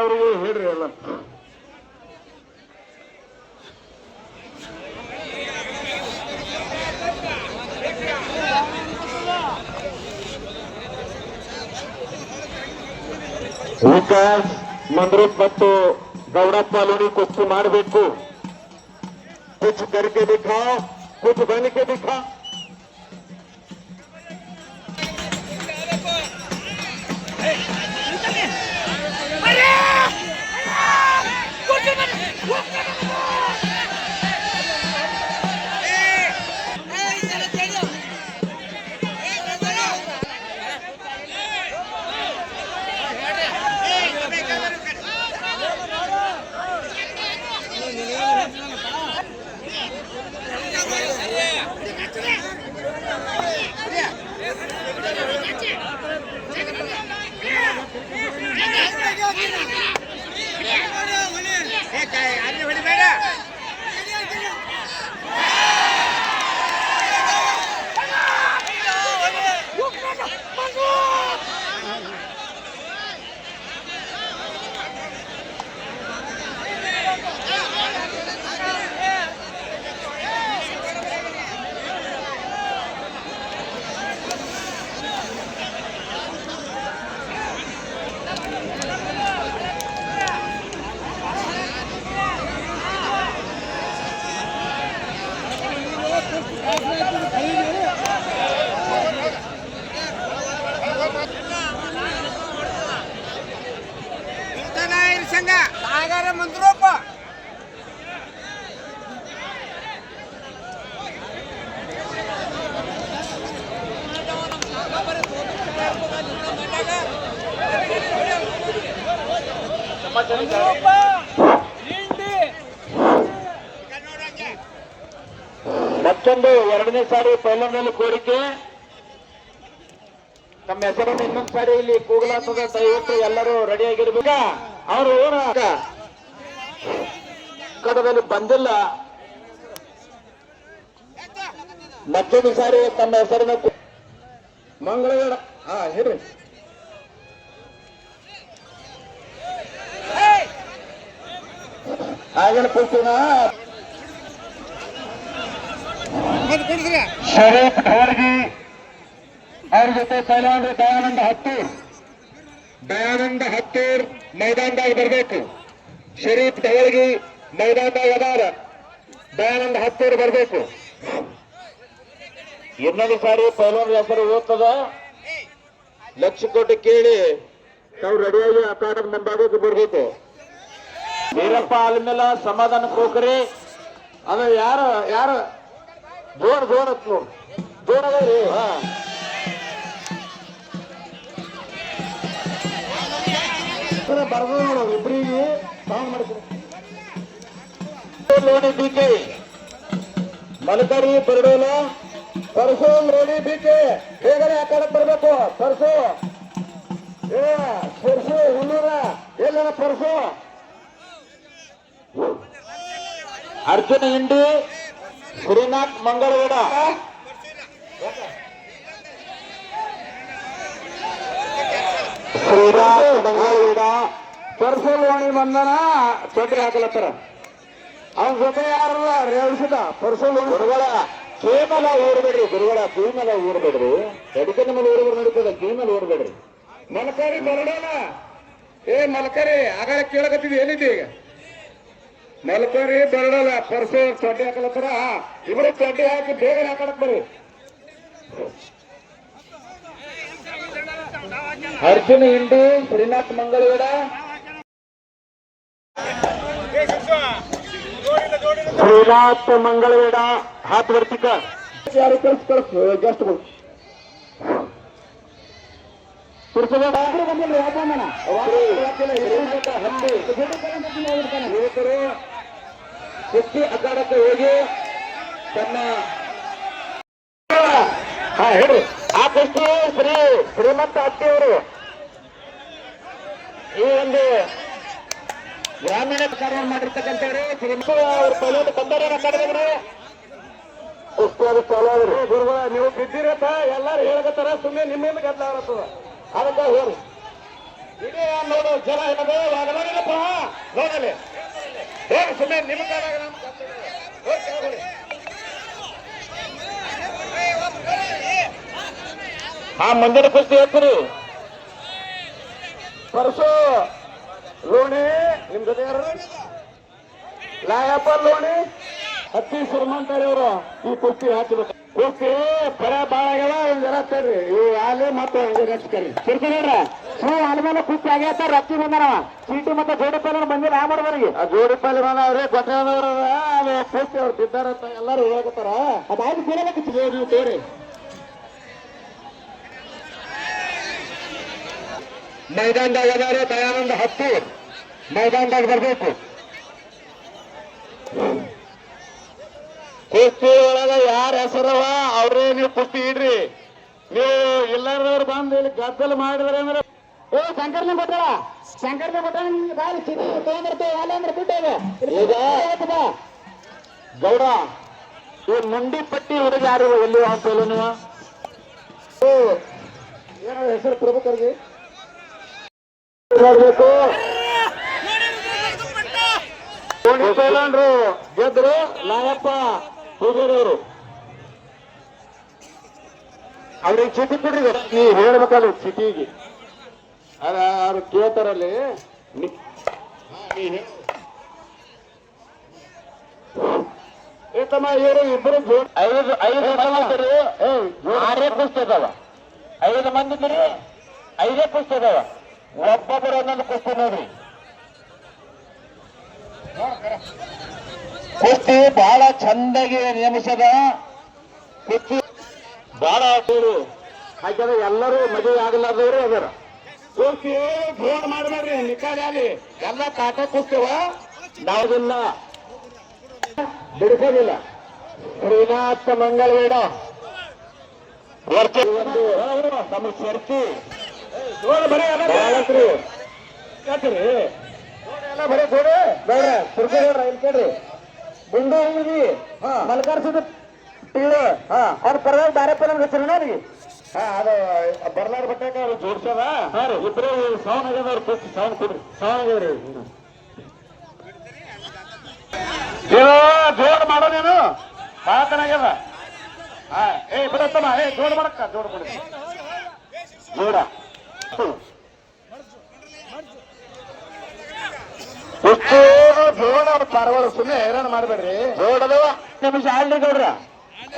ಅವ್ರಿಗೆ ಹೇಳ್ರಿ ಎಲ್ಲ. ವಿಕಾಸ್ ಮಂದ್ರೂಪ್ ಮತ್ತು ಗೌಡಪ್ಪ ಲೋಡಿ ಕುಸ್ತಿ ಮಾಡಬೇಕು. ಕುछ करके दिखाओ, कुछ बन के दिखाओ. ಸಾಗರ ಮಂದ್ರಪ್ಪ ಮತ್ತೊಂದು ಎರಡನೇ ಸಾರಿ ಪೈಲನ್ನಲ್ಲಿ ಕೋರಿಕೆ. ತಮ್ಮ ಹೆಸರನ್ನು ಇನ್ನೊಂದು ಸಾರಿ ಇಲ್ಲಿ ಕೂಗಲಾಗ್ತದ, ದಯವಿಟ್ಟು ಎಲ್ಲರೂ ರೆಡಿಯಾಗಿರ್ಬೇಕ. ಅವರು ಅಖಾಡದಲ್ಲಿ ಬಂದಿಲ್ಲ. ಮತ್ತೊಂದು ಸಾರಿ ತಮ್ಮ ಹೆಸರಿನ ಮಂಗಳವೇಡ ಹೇಳ್ರಿ. ಆಗಿನ ಪುಸ್ತನ ಶರೀಫ್ ಢವರ್ಗಿ ಅವ್ರ ಜೊತೆ ಪೈಲಾಂಡ್ರೆ ದಯಾನಂದ ಹತ್ತೂರ್ ಮೈದಾನದಾಗ ಬರಬೇಕು. ಶರೀಫ್ ಢವರ್ಗಿ ಮೈದಾನದಾಗ ಅದಾರ, ದಯಾನಂದ ಹತ್ತೂರ್ ಬರಬೇಕು. ಇನ್ನೊಂದು ಸಾರಿ ಪೈಲಾಂಡ್ರ ಹೆಸರು ಓದ್ತದ. ಲಕ್ಷ ಕೋಟಿ ಕೇಳಿ ತಾವು ರೆಡಿಯಾಗಿ ಅಖಾಡದ ಮುಂಭಾಗಕ್ಕೆ ಬರಬೇಕು. ವೀರಪ್ಪ ಆಲ್ಮೇಲ ಸಮಾಧಾನ ಕೋಕರಿ ಅದು ಯಾರು ಜೋರ್ ಹತ್ ನೋಡು, ಜೋರ್ ಅದಾವ್ರಿ. ಬರ್ದ ನೋಡು ಇಬ್ಬರಿಗೆ ಸಾಂಗ್ ಮಾಡ್ತೀನಿ. ಲೋಣಿ ಬಿಕೆ ಮಲಕರಿ ಬರಡೋಲ ಪರಸು ಲೋಣಿ ಬಿಕೆ ಬೇಗನೆ ಆ ಕಡೆ ಬರ್ಬೇಕು. ಪರಸು ಪರಸು ಹುಲ್ಲೂರ ಎಲ್ಲ ಪರಸು ಅರ್ಜುನ ಹಿಂಡಿ ಶ್ರೀನಾಥ್ ಮಂಗಳಗೌಡ ಪರಸೋಲ್ವಾಣಿ ಬಂಧನ ಚೊಟ್ರಿ ಹಾಕಲತ್ತಾರ. ಅವನ ಜೊತೆ ಯಾರು ರೇಳಿಸಿದ ಪರಸೋಲ್ವಾಣಿ ಗುರುಗಳ ಕೇಮಲ ಊರ್ಬೇಡ್ರಿ, ಗುರುಗಳ ಕೀಮಲ ಊರ್ಬೇಡ್ರಿ, ಎಡಕಿನ ಮೇಲೆ ಊರುಗಳು ನಡೀತದ, ಕೀಮಲ ಊರ್ಬೇಡ್ರಿ. ಮಲಕರಿ ಬರಡೋಣ ಮಲಕರಿ ಆಗಾರ ಕೇಳಕತ್ತಿದ್ ಏನಿದೆ ಈಗ? ಮಲಕರಿ ಬರಡಲ್ಲ ಪರಸು ಚಡ್ಡಿ ಹಾಕಲತ್ತಾರ. ಇವರು ಚಡ್ಡಿ ಹಾಕಿ ಬೇಗ ಹಾಕಲಕ್ ಬರ್ರಿ. ಅರ್ಜುನ ಹಿಂಡಿ ಶ್ರೀನಾಥ್ ಮಂಗಳಗೌಡ ಶ್ರೀನಾಥ್ ಮಂಗಳಗೌಡ ಹಾತ್ ವರ್ತಿಕ ಯಾರು ಕಳಿಸ್ಕಳಿಸ್ ಗೆಸ್ಟ್ಗಳು ಯುವಕರು ಕುಸ್ತಿ ಅಖಾಡಕ್ಕೆ ಹೋಗಿ ತನ್ನ ಹೇಳಿ ಆ ಕುಸ್ತಿ ಶ್ರೀಮಂತ ಅತ್ತಿಯವರು ಈ ಒಂದು ಗ್ರಾಮೀಣ ಕಾರ್ಯ ಮಾಡಿರ್ತಕ್ಕಂಥವ್ರು ಶ್ರೀಮಂತ ಅವ್ರ ಪೈಲಟ್ ಬಂದರೆ ಅಖಾಡದವ್ರು ಕುಸ್ತಿ ಅದು ಚಾಲು ಆದ್ರಿ. ಗುರುಗಳ ನೀವು ಬಿದ್ದಿರತ್ತ ಎಲ್ಲಾರು ಹೇಳ್ಕತ್ತಾರ, ಸುಮ್ಮನೆ ನಿಮ್ಮಿಂದ ಗದ್ದಲ ಆಗತ್ತದ. ಅದಕ್ಕೆ ಹೇಳಿ ಇಡೀ ನೋಡು ಜನ ಏನದು ಆಗಲಿಲ್ಲಪ್ಪ ನೋಡಲಿ ಹೇಳಿ ಸುಮ್ಮನೆ ನಿಮ್ಮ ಕಾಲಾಗ ಮುಂದಿನ ಕುಸ್ತಿ ಹೇಳ್ತೀರಿ. ಪರಸು ಲೋಣಿ ನಿಮ್ ಜೊತೆ ಯಾರು? ಲಾಯಪ್ಪ ಲೋಣಿ ಹತ್ತಿ ಶ್ರೀಮಂತರಿ ಅವರು ಈ ಕುಸ್ತಿ ಹಾಕಬೇಕು. ಕುಸ್ತಿ ಬರ ಬಾಳ ಆಗ್ಯಾವ, ಒಂದ್ ಜನ ತರ್ರಿ ಇವು ಅಲ್ಲಿ ಮತ್ತೆ ನೆಕ್ಸ್ಟ್ ಕರಿ ಸಿರ್ತಿರ ಆಲ್ಮೇಲೆ ಕುಸ್ತಿ ಆಗ್ಯಾತ. ರತ್ತಿ ಬಂದನವ ಚೀಟಿ ಮತ್ತೆ ಜೋಡಿ ಪಾಲನ ಬಂದಿಲ್ಲ. ಆ ಮಾಡೋರಿಗೆ ಆ ಜೋಡಿ ಪಾಲಿ ಬಂದವ್ರಿ ಗೊತ್ತಾದವ್ರ ಕುಸ್ತಿ ಅವ್ರು ಬಿದ್ದಾರಂತ ಎಲ್ಲಾರು ಹೋಗತ್ತಾರ. ಅದಾಯ್ತು ಕೇಳಬೇಕು ನೀವು ತೋರಿ. ಮೈದಾನದಾಗ ಅದಾರೆ ದಯಾನಂದ ಹತ್ತೂರ್ ಮೈದಾನದಾಗ ಬರ್ಬೇಕು. ಕುಸ್ತಿ ಒಳಗ ಯಾರ ಹೆಸರವ ಅವ್ರೇ ನೀವು ಕುಸ್ತಿ ಇಡ್ರಿ. ನೀವು ಎಲ್ಲಾರದವ್ರು ಬಂದು ಇಲ್ಲಿ ಗದ್ದಲ ಮಾಡಿದ್ರೆ ಅಂದ್ರೆ ಶಂಕರ್ನೇ ಕೊಟ್ಟಳ ಶಂಕರ್ನೇ ಕೊಟ್ಟಾಳ ಬಾರಿ ಚಿಟಿ ತೊಗೊಂಡಿರ್ತೇವೆ ಅಲ್ಲಂದ್ರೆ ಬಿಟ್ಟೇವೆ. ಈಗ ಗೌಡ ಈ ಮುಂಡಿ ಪಟ್ಟಿ ಹುಡುಗ ಯಾರು ಎಲ್ಲಿ ಅಂತ ನೀವು ಏನೋ ಹೆಸರು ಪ್ರಭುಕರ್ಗೆ ನೋಡ್ಬೇಕು. ಗೆದ್ರು ನಾಯಪ್ಪ ಪೂಜಾರಿಯವರು ಅವ್ರಿಗೆ ಚೀಟಿ ಕೊಡ್ರಿ. ನೀವು ಹೇಳ್ಬೇಕಲ್ಲ ಚೀಟಿಗೆ ಅವ್ರು ಕೇಳ್ತಾರಲ್ಲಿ ಏತಮ್ಮ ಇವರು ಇಬ್ಬರು ಐದು ಮಂದಿ ಆರೇ ಕುಸ್ತಿ ಅದಾವ. 5 ಮಂದಿ ಇದ್ರಿ 5 ಕುಸ್ತಿ ಅದಾವ. ಒಬ್ಬೊಬ್ಬರು ಒಂದೊಂದು ಕುಸ್ತಿ ನೋಡ್ರಿ. ಕುಸ್ತಿ ಬಹಳ ಚಂದಾಗಿ ನೇಮಿಸದ ಕುಸ್ತಿ ಬಹಳ ಆಟೋರು ಹಾಗಾದ್ರೆ ಎಲ್ಲರೂ ಮದುವೆ ಆಗಲಾದವರು ಅದರ ಕುಸ್ತಿ ಜೋಡ್ ಮಾಡಬೇಡ್ರಿ. ನಿಕ್ಕಾಗಲಿ ಎಲ್ಲ ಕಾಟ ಕುಸ್ತಿವ ನಾವುದಿಲ್ಲ ಬಿಡಿಸೋದಿಲ್ಲ. ಶ್ರೀನಾಥ ಮಂಗಳಗೌಡ ತಮ್ಮ ಶರ್ತಿ ಯಾಕ್ರಿ ಬರೀ ಗೋಡೆ ಬೇಡ್ರ ಸುರ್ಗೇಡ್ರ ಇಲ್ಲಿ ಕೇಳ್ರಿ ಗುಂಡು ಹುಡುಗಿ ಮಲ್ಕಾರ್ಸಿದ ಪಿಳ್ಳು ಅವ್ರ ಪರವಾಗಿ ಬೇರೆ ಪದ ಹೆಸರು ನನಗೆ ಅದು ಬರ್ಲಾರ ಬಟ್ಟಾಕ ಅವ್ರು ಜೋಡ್ಸದ ಇಬ್ರು ಸಾವನ್ ಆಗ್ಯದವ್ರು ಕೂತು ಸಾವನ್ ಕೊಡ್ರಿ ಸಾವನ್ ಆಗ್ಯವ್ರಿ ಇದು ಜೋಡ್ ಮಾಡೋ ನೀನು ಭಾಳ ಚೆನ್ನಾಗ್ಯದ ಏ ಬಿಡತ್ತಮ್ಮ ಏ ಜೋಡ್ ಮಾಡಕ್ಕ ಜೋಡ್ ಕೊಡಿ ಜೋಡ ಎಷ್ಟು ಜೋಡ ಪಾರವಾಳ ಸುಮ್ಮನೆ ಹೈರಾಣ ಮಾಡಬೇಡ್ರಿ ಜೋಡದವ ನಿಮಿಷ ಆಳ್ಲಿ ಗೌಡ್ರ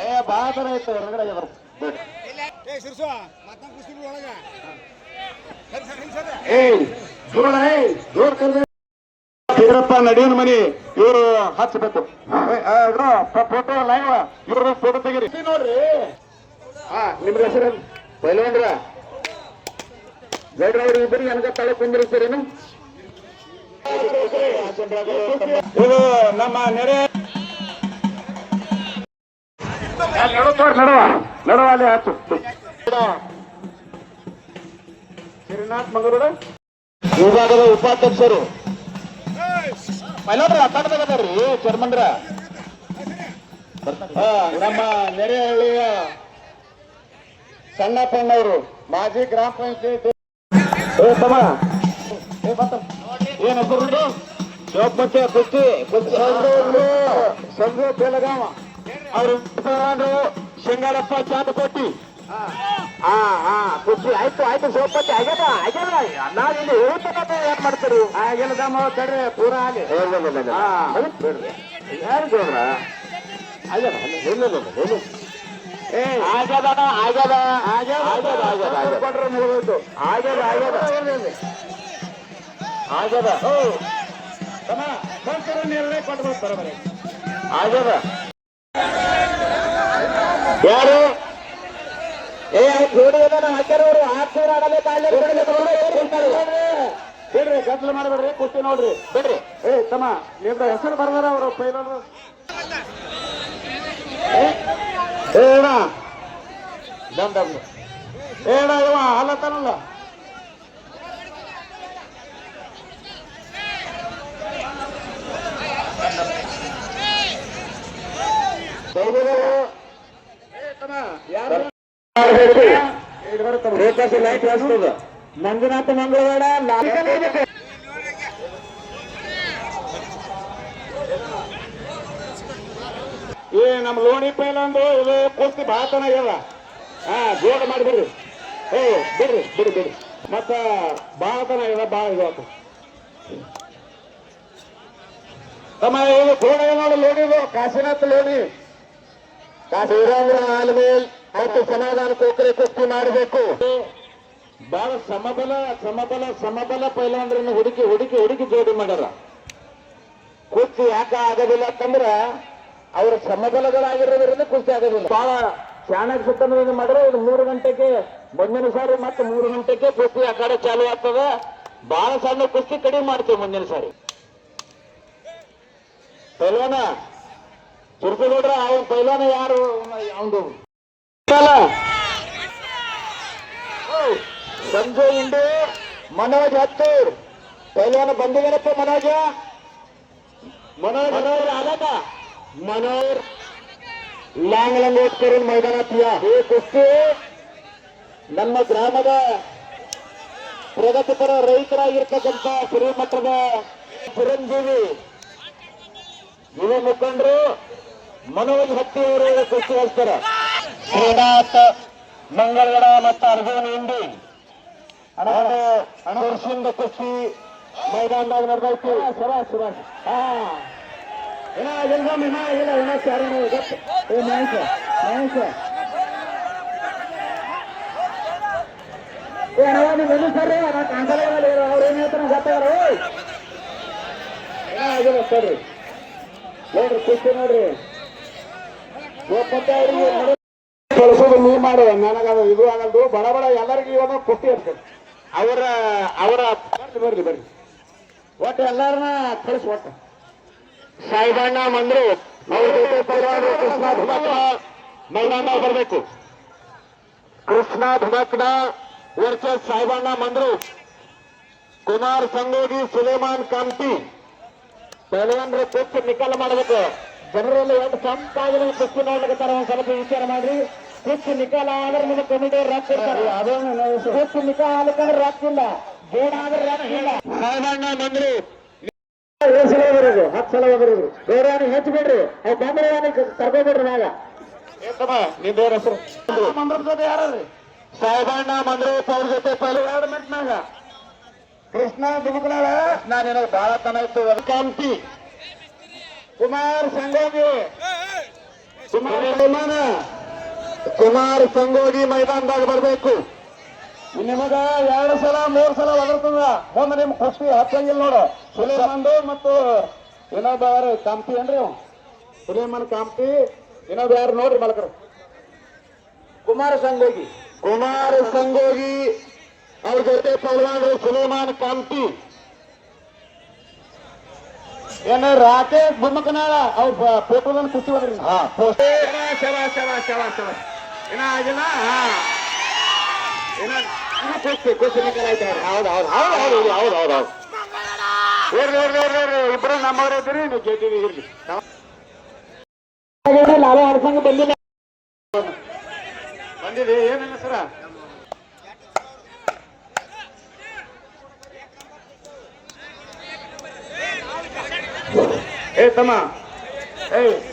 ಏ ಭಾಳ ತರ ಐತೆ ಹೊರಗಡೆ ಆಗ್ಯದ ಬಿದ್ರಪ್ಪ ನಡಿಯನ್ ಮನಿ ಇವರು ಹಚ್ಚಬೇಕು ಫೋಟೋ ಲೈವ್ ಇವ್ರ ಫೋಟೋ ತೆಗೀರಿ ನೋಡ್ರಿ ನಿಮ್ಗೆ ಹೆಸರು ಪೈಲವಾನ್ರ ಗೌಡ್ರ ಅವ್ರು ಇಬ್ಬರಿಗೆ ನನಗೆ ತಲೆ ಕುಂದಿರ್ತೀರೇನು ಇದು ನಮ್ಮ ನೆರೆ ನಡುವ ಅಲ್ಲಿ ಹಚ್ಚು ಶ್ರೀನಾಥ್ ಮಂಗಳೂರ ವಿಭಾಗದ ಉಪಾಧ್ಯಕ್ಷರು ಮೈಲಾಡ್ರ ಮಾತಾಡ್ತಾರ್ರಿ ಚರ್ಮನ್ರ ನಮ್ಮ ನೆರೆಹಳ್ಳಿಯ ಸಣ್ಣಪ್ಪಣ್ಣವರು ಮಾಜಿ ಗ್ರಾಮ ಪಂಚಾಯತ್ ಏನ್ ಹೆಸರು ಶಿವಪ್ಪಚ್ಚ ಕುಸ್ತಿ ಸಂಜು ಬೇಲಗಾವ ಅವರು ಶೃಂಗಾರಪ್ಪ ಚಾಂದಕೋಟಿ ಕುಸ್ತಿ ಆಯ್ತು ಶಿವಪ್ಪಚ್ಚ ಆಗ್ಯದ ನಾವಿಲ್ಲಿ ಹೇಳ್ತಕ್ಕ ಏನ್ ಮಾಡ್ತೀರಿ ಆಗಿಲ್ಲದಮ್ಮ ತಡ್ರಿ ಪೂರ ಆಗಿ ಬಿಡ್ರಿ ಯಾರು ಗೌಡ್ರ ಕೊಟ್ರೆ ಮುಗಿದೋಯ್ತು ಆಗ್ಯದ ನಿರ್ಣಯ ಕೊಟ್ಟು ಬರೋಬರಿ ಆಗ್ಯದ ಯಾರು ಜೋಡಿ ಹಾಕ್ಯಾರವರು 6,000 ಆಡಲೇ ಬಿಡ್ರಿ ಗದ್ದಲ ಮಾಡಬೇಡ್ರಿ ಕುಸ್ತಿ ನೋಡ್ರಿ ಬಿಡ್ರಿ ತಮ್ಮ ನಿಮ್ದ ಹೆಸರು ಬರ್ದಾರ ಅವರು ಪೈಲರು ಏಣ ಇವ ಹಾಲತ್ತಾನಲ್ಲ ಲೈಟ್ ಹಾಸ್ತದ ಮಂಜುನಾಥ ಮಂಗಳವಾಡ ನಮ್ಮ ಲೋಣಿ ಪೈಲಂದು ಇದು ಕುಸ್ತಿ ಭಾಳ ಚೆನ್ನಾಗ್ಯದ ಜೋಡ ಮಾಡಿಬಿಡ್ರಿ ಬಿಡ್ರಿ ಮತ್ತ ಭಾಳ ಚೆನ್ನಾಗ್ಯದ ಭಾಳ ಇದು ತಮ್ಮ ಇದು ಜೋಡ ನೋಡಿ ಲೋಣಿದು ಕಾಶಿನಾಥ್ ಲೋಣಿ ಆಲ್ಮೇಲ್ ಮತ್ತು ಸಮಾಧಾನ ಕೋಕರೆ ಕುಸ್ತಿ ಮಾಡಬೇಕು ಬಹಳ ಸಮಬಲ ಪೈಲವಾನ್ರನ್ನು ಹುಡುಕಿ ಜೋಡಿ ಮಾಡ್ಯಾರ ಕುಸ್ತಿ ಯಾಕೆ ಆಗೋದಿಲ್ಲ ಅಂತಂದ್ರ ಅವ್ರ ಸಮಬಲಗಳಾಗಿರೋದ್ರಿಂದ ಕುಸ್ತಿ ಆಗೋದಿಲ್ಲ ಬಹಳ ಚಾಣಕ ಸುತ್ತನ ಮಾಡಿದ್ರೆ ಇದು 3 ಗಂಟೆಗೆ ಮುಂದಿನ ಸಾರಿ ಮತ್ತೆ 3 ಗಂಟೆಗೆ ಕುಸ್ತಿ ಆ ಕಡೆ ಚಾಲು ಆಗ್ತದ ಬಹಳ ಸಣ್ಣ ಕುಸ್ತಿ ಕಡಿಮೆ ಮಾಡ್ತೀವಿ ಮುಂದಿನ ಸಾರಿ ಪೈಲ್ವಾನ ಸುರ್ಪಿ ನೋಡ್ರ ಅವನ ಪೈಲ್ವಾನ ಯಾರು ಅವನು ಸಂಜು ಇಂಡು ಮನೋಜ್ ಹತ್ತೂರ್ ಪೈಲ್ವಾನ ಬಂದಿದ್ದಾರಪ್ಪ मनोज आला का मनोहर लांगलंगोटकर मैदानात या हे कुस्ती ನಮ್ಮ ಗ್ರಾಮದ ಪ್ರಗತಿಪರ ರೈತರಾಗಿರ್ತಕ್ಕಂಥ ಶ್ರೀಮಠದ ಚಿರಂಜೀವಿ ಯುವ ಮುಖಂಡರು ಮನೋಜ್ ಹಟ್ಟಿ ಅವರು ಕುಸ್ತಿ ಹಚ್ತಾರ. ಶ್ರೀನಾಥ್ ಮಂಗಳಗಡ ಮತ್ತು ಅರ್ಜುನ್ ಇಂಡಿ ಹಣದ ಕುಸ್ತಿ ಮೈದಾನದಾಗ ನಡೆದೈತಿ. ಸುಭಾಷ್ ಚಾರಣ ಮಹೇಶ ಸರ್ ಅವ್ರೇನ್ ಹೇಳ್ತಾರ ಗೊತ್ತಾರ ನೋಡ್ರಿ ಕುಸ್ತಿ ನೋಡ್ರಿ ಕಳಿಸೋದು ನೀವು ಮಾಡು ನನಗದು ಇದು ಆಗಲ್ದು ಬಡ ಎಲ್ಲರಿಗೂ ಇವಾಗ ಕುಸ್ತಿ ಇರ್ತದೆ. ಅವರ ಬರ್ರಿ ಒಟ್ಟು ಎಲ್ಲಾರನ್ನ ಕಳಿಸಿ ಒಟ್ಟು ಸಾಯಿಬಣ್ಣ ಮಂದ್ರು ಅವ್ರ ಜೊತೆ ಕೃಷ್ಣ ಧುಮಕ್ಡ ಮೈದಾನ ಬರಬೇಕು. ಕೃಷ್ಣ ಧುಮಕ್ಡ ವರ್ಸಸ್ ಸಾಯಿಬಣ್ಣ ಮಂದ್ರು ಕುಮಾರ್ ಸಂಗೋಗಿ ಸುಲೇಮಾನ್ ಕಾಂತಿ ಪೈಲ್ವಾನ್ರು ಕುಸ್ತಿ ನಿಕಾಲ ಮಾಡಬೇಕು. ಜನರೆಲ್ಲ ಎಷ್ಟು ಸಂಪಾದಿನ ಕುಸ್ತಿ ನೋಡ್ಲಿಕ್ಕೆ ಒಂದ್ ಸ್ವಲ್ಪ ವಿಚಾರ ಮಾಡ್ರಿ. ಕುಸ್ತಿ ನಿಕಾಲ ಆದ್ರೆ ನಿಮಗೆ ಕಮಿಟಿ ರೊಕ್ಕ ಇರ್ತಾರೆ. ಕುಸ್ತಿ ನಿಕಾಲ ಆಗ್ಲಿಕ್ಕಂದ್ರೆ ರೊಕ್ಕ ಇಲ್ಲ, ಗೇಡ್ ಆದ್ರೆ ರೊಕ್ಕ ಇಲ್ಲ. ಸಾಧಾರಣ ಮಂದ್ರಿ 7 ಸಲ ಬರೋದು, 10 ಸಲ ಬರೋದು. ಬೇರೆ ಹೆಚ್ಚು ಬಿಡ್ರಿ, ಅವ್ ಬಂದ್ರೆ ಕರ್ಕೊಂಡ್ಬಿಡ್ರಿ ಮ್ಯಾಗ. ನಿಂದೇರ ಹೆಸರು ಮಂದ್ರ ಜೊತೆ ಯಾರ್ರಿ? ಸಾಹೇಬಣ್ಣ ಮಂದ್ರಪ್ಪ ಅವ್ರ ಜೊತೆ ಪೈಲು 2 ಮಿನಿಟ್ ಮ್ಯಾಗ ಕೃಷ್ಣ ದುಮಕಲಾಳ. ನಾನೇನೋ ಬಹಳ ತನ ಇತ್ತು. ಕಾಂತಿ ಕುಮಾರ್ ಸಂಗೋಗಿ ಕುಮಾರ್ ಸಂಗೋಗಿ ಮೈದಾನದಾಗ ಬರ್ಬೇಕು. ನಿಮಗ 2 ಸಲ 3 ಸಲ ಒದರ್ತದ. ಮುಂದೆ ನಿಮ್ ಕುಸ್ತಿ ಹಚ್ಚಂಗಿಲ್ಲ ನೋಡು. ಸುಲೇಮಾನ್ದು ಮತ್ತು ಇನ್ನೊಬ್ಬ ಯಾರು ಕಾಂತಿ ಏನ್ರಿ? ಸುಲೇಮಾನ್ ಕಾಂತಿ, ಇನ್ನೊಬ್ಬ ಯಾರು ನೋಡ್ರಿ ಮಲಕರು? ಕುಮಾರ್ ಸಂಗೋಗಿ ಅವ್ರ ಜೊತೆ ಪೈಲ್ವಾನ್ರು ಸುಲೇಮಾನ್ ಕಾಂತಿ. ಏನ ರಾಕೇಶ್ ಬುಮ್ಮಕನಾಳ ಅವ್ರ ಫೋಟೋದಲ್ಲಿ ಕುಸ್ತಿ ಬಂದ್ರಿ. ಏನ ಆಗಿಲ್ಲ. ಕುಸ್ತಿ ನಿಕಾಲ ಆಯ್ತು. ಹೌದು ಇಬ್ರು ನಮ್ಮವ್ರ ಇದ್ರಿ, ನೀವು ಗೆದ್ದೀವಿ. ಇರ್ಲಿ ಲಾಭ ಹೊಡ್ಸಂಗ ಬಂದಿದೆ ಏನೇನ ಸರ? ತಮ್ಮ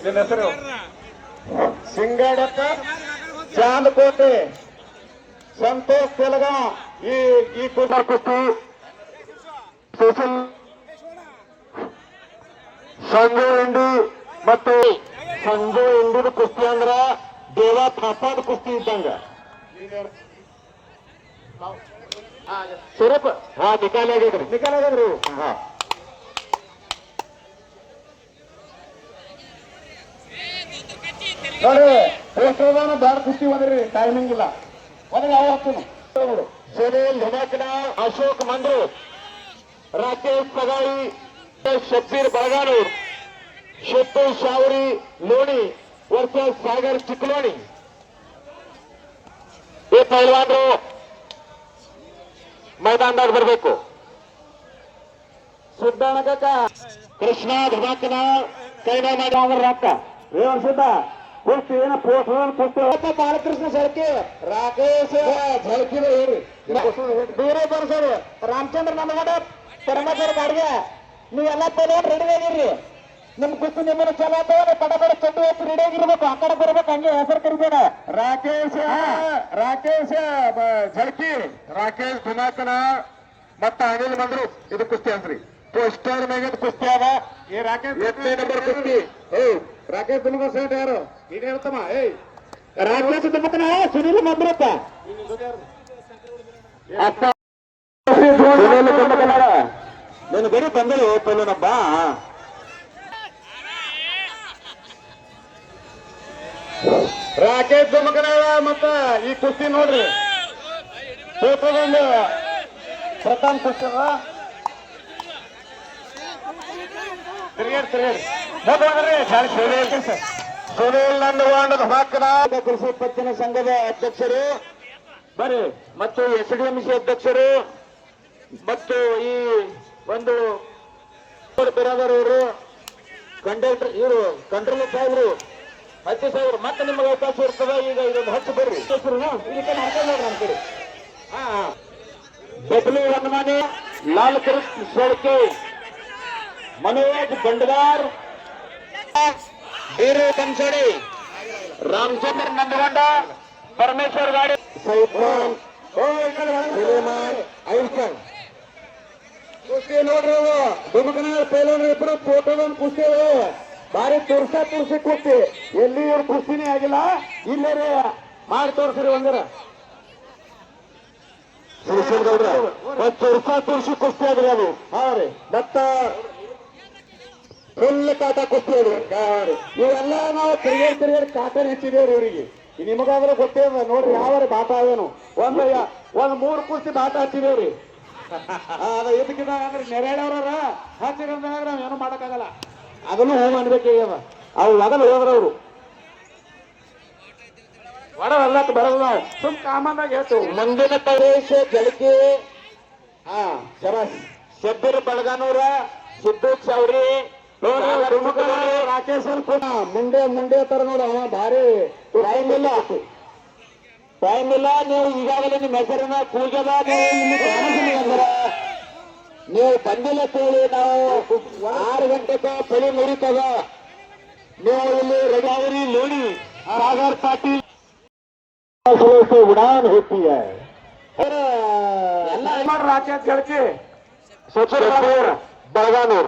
ನಿನ್ನ ಹೆಸರು? ಸಿಂಗಾಡಪ್ಪ ಚಾಂದಕೋಟೆ ಸಂತೋಷ್ ತೆಲಗಾಂವ್. ಈ ಕುಸ್ತಿ ಸಂಜು ಇಂಡಿ ಮತ್ತು ಸಂಜು ಇಂಡಿದ ಕುಸ್ತಿ ಅಂದ್ರ ದೇವ ಥಾಪಾದ ಕುಸ್ತಿ ಇದ್ದಂಗ. ಸ್ವರೂಪ ನಿಕಾಲ ಆಗ್ಯದ್ರಿ. ನೋಡ್ರಿ ಪೋಸ್ಟರ್ದಾನ ಬ್ಯಾಡ ಕುಸ್ತಿ ಬಂದ್ರಿ, ಟೈಮಿಂಗ್ ಇಲ್ಲ. ಒಂದ್ರೆ ಯಾವ ಹೋಗ್ತೀನಿ. ಸುನೀಲ್ ಧಮಾಕನ, ಅಶೋಕ್ ಮಂದ್ರು, ರಾಕೇಶ್ ಸಗಾಯಿ, ಶಬ್ಬೀರ್ ಬಳಗಾನೂರ್, ಶಿತ್ತು ಶಾವರಿ ಲೋಣಿ ವರ್ಸಸ್ ಸಾಗರ್ ಚಿಕ್ಕಲೋಣಿ. ಈ ಪೈಲ್ವಾನ್ರು ಮೈದಾನದಾಗ ಬರಬೇಕು. ಸುದ್ದಾನಕ ಕೃಷ್ಣ ಧಮಾಕನ ಕೈನ ಮಾಡಿ ರೊಕ್ಕ ಸಿದ್ಧ ಕುಸ್ತಿ ಏನ ಪೋಸ್ಟ್ ಬಾಲಕೃಷ್ಣ ಸರಕಿ, ರಾಕೇಶ್ ಝಳಕಿ ಹೇಳ್ರಿ. ಬೇರೆ ಬರ್ಸೋರು ರಾಮಚಂದ್ರ ನಮಗಡ ಪರಮೇಶ್ವರ ಬಾಡಿಗೆ. ನೀವೆಲ್ಲ ಪೈಲ್ವಾನ್ ರೆಡಿ ಆಗಿರ್ರಿ. ನಿಮ್ ಕುಸ್ತಿ ನಿಮ್ಮನ್ನ ಚಲೋ ಅಥವಾ ಪಡ ಚಡ್ಡು ಹೆಚ್ಚು ರೆಡಿ ಆಗಿರ್ಬೇಕು. ಆ ಕಡೆ ಬರ್ಬೇಕು, ಹಂಗೆ ಹೆಸರು ಕರಿಬೇಡ. ರಾಕೇಶ್ ಝಳಕಿ, ರಾಕೇಶ್ ಧುನಾಕನ ಮತ್ತ ಅನಿಲ್ ಮಂದ್ರು ಇದು ಕುಸ್ತಿ ಅಂತ್ರಿ. ಪೋಸ್ಟರ್ ಮ್ಯಾಗ ಕುಸ್ತಿ ಅದ. ಎಷ್ಟನೇ ನಂಬರ್ ಕುಸ್ತಿ? ರಾಕೇಶ್ ಧುನಾಕ ಸೇಟ್ ಯಾರು? ನೀನ್ ಹೇಳ್ತಮ್ಮ. ರಾಕೇಶ್ ಧುನಾಕನ ಸುನೀಲ್ ಮಂದ್ರಪ್ಪ. ನೀನು ಬರೀ ಬಂದಳು ಪೈಲನಬ್ಬ. ರಾಕೇಶ್ ಧುಮಕನಾಳ ಮತ್ತ ಈ ಕುಸ್ತಿ ನೋಡ್ರಿ. ಫೋಟೋದೊಂದು ಪ್ರಥಮ ಕುಸ್ತಿ ಸುನೀಲ್ ನಂದವಾಂಡ ಧಮಾಕನ ಕೃಷಿ ಪತ್ತಿನ ಸಂಘದ ಅಧ್ಯಕ್ಷರು ಬರೀ ಮತ್ತು SDMC ಅಧ್ಯಕ್ಷರು ಮತ್ತು ಈ ಒಂದು ಬಿರಾದರ್ ಅವರು ಕಂಡಕ್ಟರ್, ಇವರು ಕಂಟ್ರೋಲ್ ಸಾಹೇಬರು, ಹತ್ತಿ ಸಾಹೇಬರು. ಮತ್ತೆ ನಿಮಗೆ ಅವಕಾಶ ಇರ್ತದೆ. ಈಗ ಇದೊಂದು ಹಚ್ಚು ಬರ್ರಿ. ಇದಕ್ಕೆ ಮಾಡ್ಕೊಂಡು ನೋಡ್ರಿ ನಮ್ಮ ಕಡೆ. ಡಬ್ಲ್ಯೂ ಹನುಮಾನಿ, ಲಾಲ್ ಕೃಷ್ಣ ಸೊಳ್ಕೆ, मनोज बंडवार, बीरू कंसड़ी, रामचंद्र नंदगोंडा, परमेश्वर गाड़ी, सैफान, सुलेमान आयुष्मान कुस्ती नोड्री. ದುಮಕನಾಳ್ ಪೈಲ್ವಾನರು ಇಬ್ಬರು ಫೋಟೋದೊಂದು ಕುಸ್ತಿ ಬಾರಿ ತುರ್ಸಿ ಕುಸ್ತಿ. ಎಲ್ಲಿ ಇವ್ರು ಕುಸ್ತಿನೇ ಆಗಿಲ್ಲ, ಇಲ್ಲೇ ಮಾಡಿ ತೋರಿಸ್ರಿ ಒಂದರ. ತುರ್ಸಿ ಕುಸ್ತಿ ಆದ್ರಿ ಅದು. ಹಾ ರೀ, ಮತ್ತ ಫುಲ್ ಕಾಟ ಕುಸ್ತಿ ಅದ್ರಿ. ಇವೆಲ್ಲ ನಾವು ತಿರುಗೇಡಿ ಕಾಟನ್ ಹೆಚ್ಚಿದೇವ್ರಿ ಇವರಿಗೆ. ನಿಮಗಾದ್ರೆ ಗೊತ್ತೇ ನೋಡ್ರಿ ಯಾವ ಬಾಟ ಅವೇನು. ಒಂದ್ 3 ಕುಸ್ತಿ ಬಾಟ ಹಚ್ಚಿದೇವ್ರಿ. ಅದ ಇದಕ್ಕಿಂತ ಅಂದ್ರೆ ನೆರೆಯವ್ರ ಹಚ್ಚಿರಂದಾಗ ನಾವ್ ಏನು ಮಾಡಕ್ಕಾಗಲ್ಲ. ಅದನ್ನು ಹೋಮ್ ಅನ್ಬೇಕೀಗ. ಅವು ಮೊದಲು ಹೋದ್ರವ್ರು ಒಡ ಎಲ್ಲಕ್ಕೆ ಬರೋದು ನಾವು ಸುಮ್ ಕಾಮನ್ದಾಗ ಹೇಳ್ತೇವೆ. ಮುಂದಿನ ಪ್ರದೇಶ ಜಲಕಿ ಹಾ ಶಬಾಸ್ ಶಬ್ಬೀರ್ ಬಳಗಾನೂರ ಸಿದ್ದು ಚೌರಿ ರಾಕೇಶ್ ಮುಂಡೆ ತರ ನೋಡ ಅವ ಭಾರಿ ಟೈಮ್ ಇಲ್ಲ ಟೈಮ್ ಇಲ್ಲ. ನೀವು ಈಗಾಗಲೇ ನಿಮ್ಮ ಹೆಸರಿನ ಕೂಗ್ಯದ ನೀವು ಇಲ್ಲಿ ಕಾಣಿಸಿಲ್ಲ ಅಂದ್ರೆ ನೀವು ಬಂದಿಲ್ಲ ಕೇಳಿ ನಾವು 6 ಗಂಟೆಗೆ ಪಳಿ ಮುರಿತದ. ನೀವು ಇಲ್ಲಿ ರಜಾವರಿ ಲೋಣಿ ಸಾಗರ್ ಪಾಟೀಲ್ ಉಡಾನ್ ಹೋಗ್ತಿ ಎಲ್ಲ ರಾಕೇಶ್ ಗೆಳತಿ ಬೆಳಗಾನೂರ್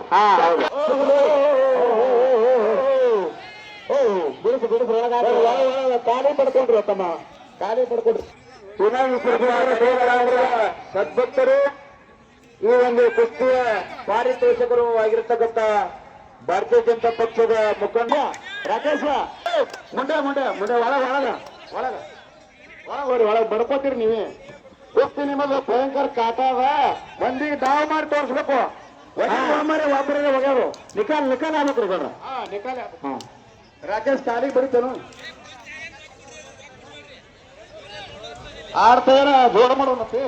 ಖಾಲಿ ಪಡ್ಕೊಂಡ್ರು ತಮ್ಮ ಖಾಲಿ ಪಡ್ಕೊಂಡ್ರು. ಸದ್ಭಕ್ತರು ಈ ಒಂದು ಕುಸ್ತಿಯ ಪಾರಿತೋಷಕರು ಆಗಿರ್ತಕ್ಕಂಥ ಭಾರತೀಯ ಜನತಾ ಪಕ್ಷದ ಮುಖಂಡ ರಾಕೇಶ ಮುಂದೆ ಒಳಗೆ ಬಡ್ಕೋತೀರಿ ನೀವೇ. ಕುಸ್ತಿ ನಿಮ್ಮದು ಭಯಂಕರ ಕಾಟ ಅದ. ಮಂದಿಗೆ ದಾವ ಮಾಡಿ ತೋರಿಸ್ಬೇಕು. ಒಬ್ಬರಿಗೆ ಹೋಗ್ಯಾರು ನಿಕಾಲ್ ಆಗ್ಬೇಕು ಬೇಡ. ರಾಕೇಶ್ ಕಾಲಿಗೆ ಬರೀತೇನು ಆಡ್ತಾರ ಜೋಡ ಮಾಡೋಣಪ್ಪಿ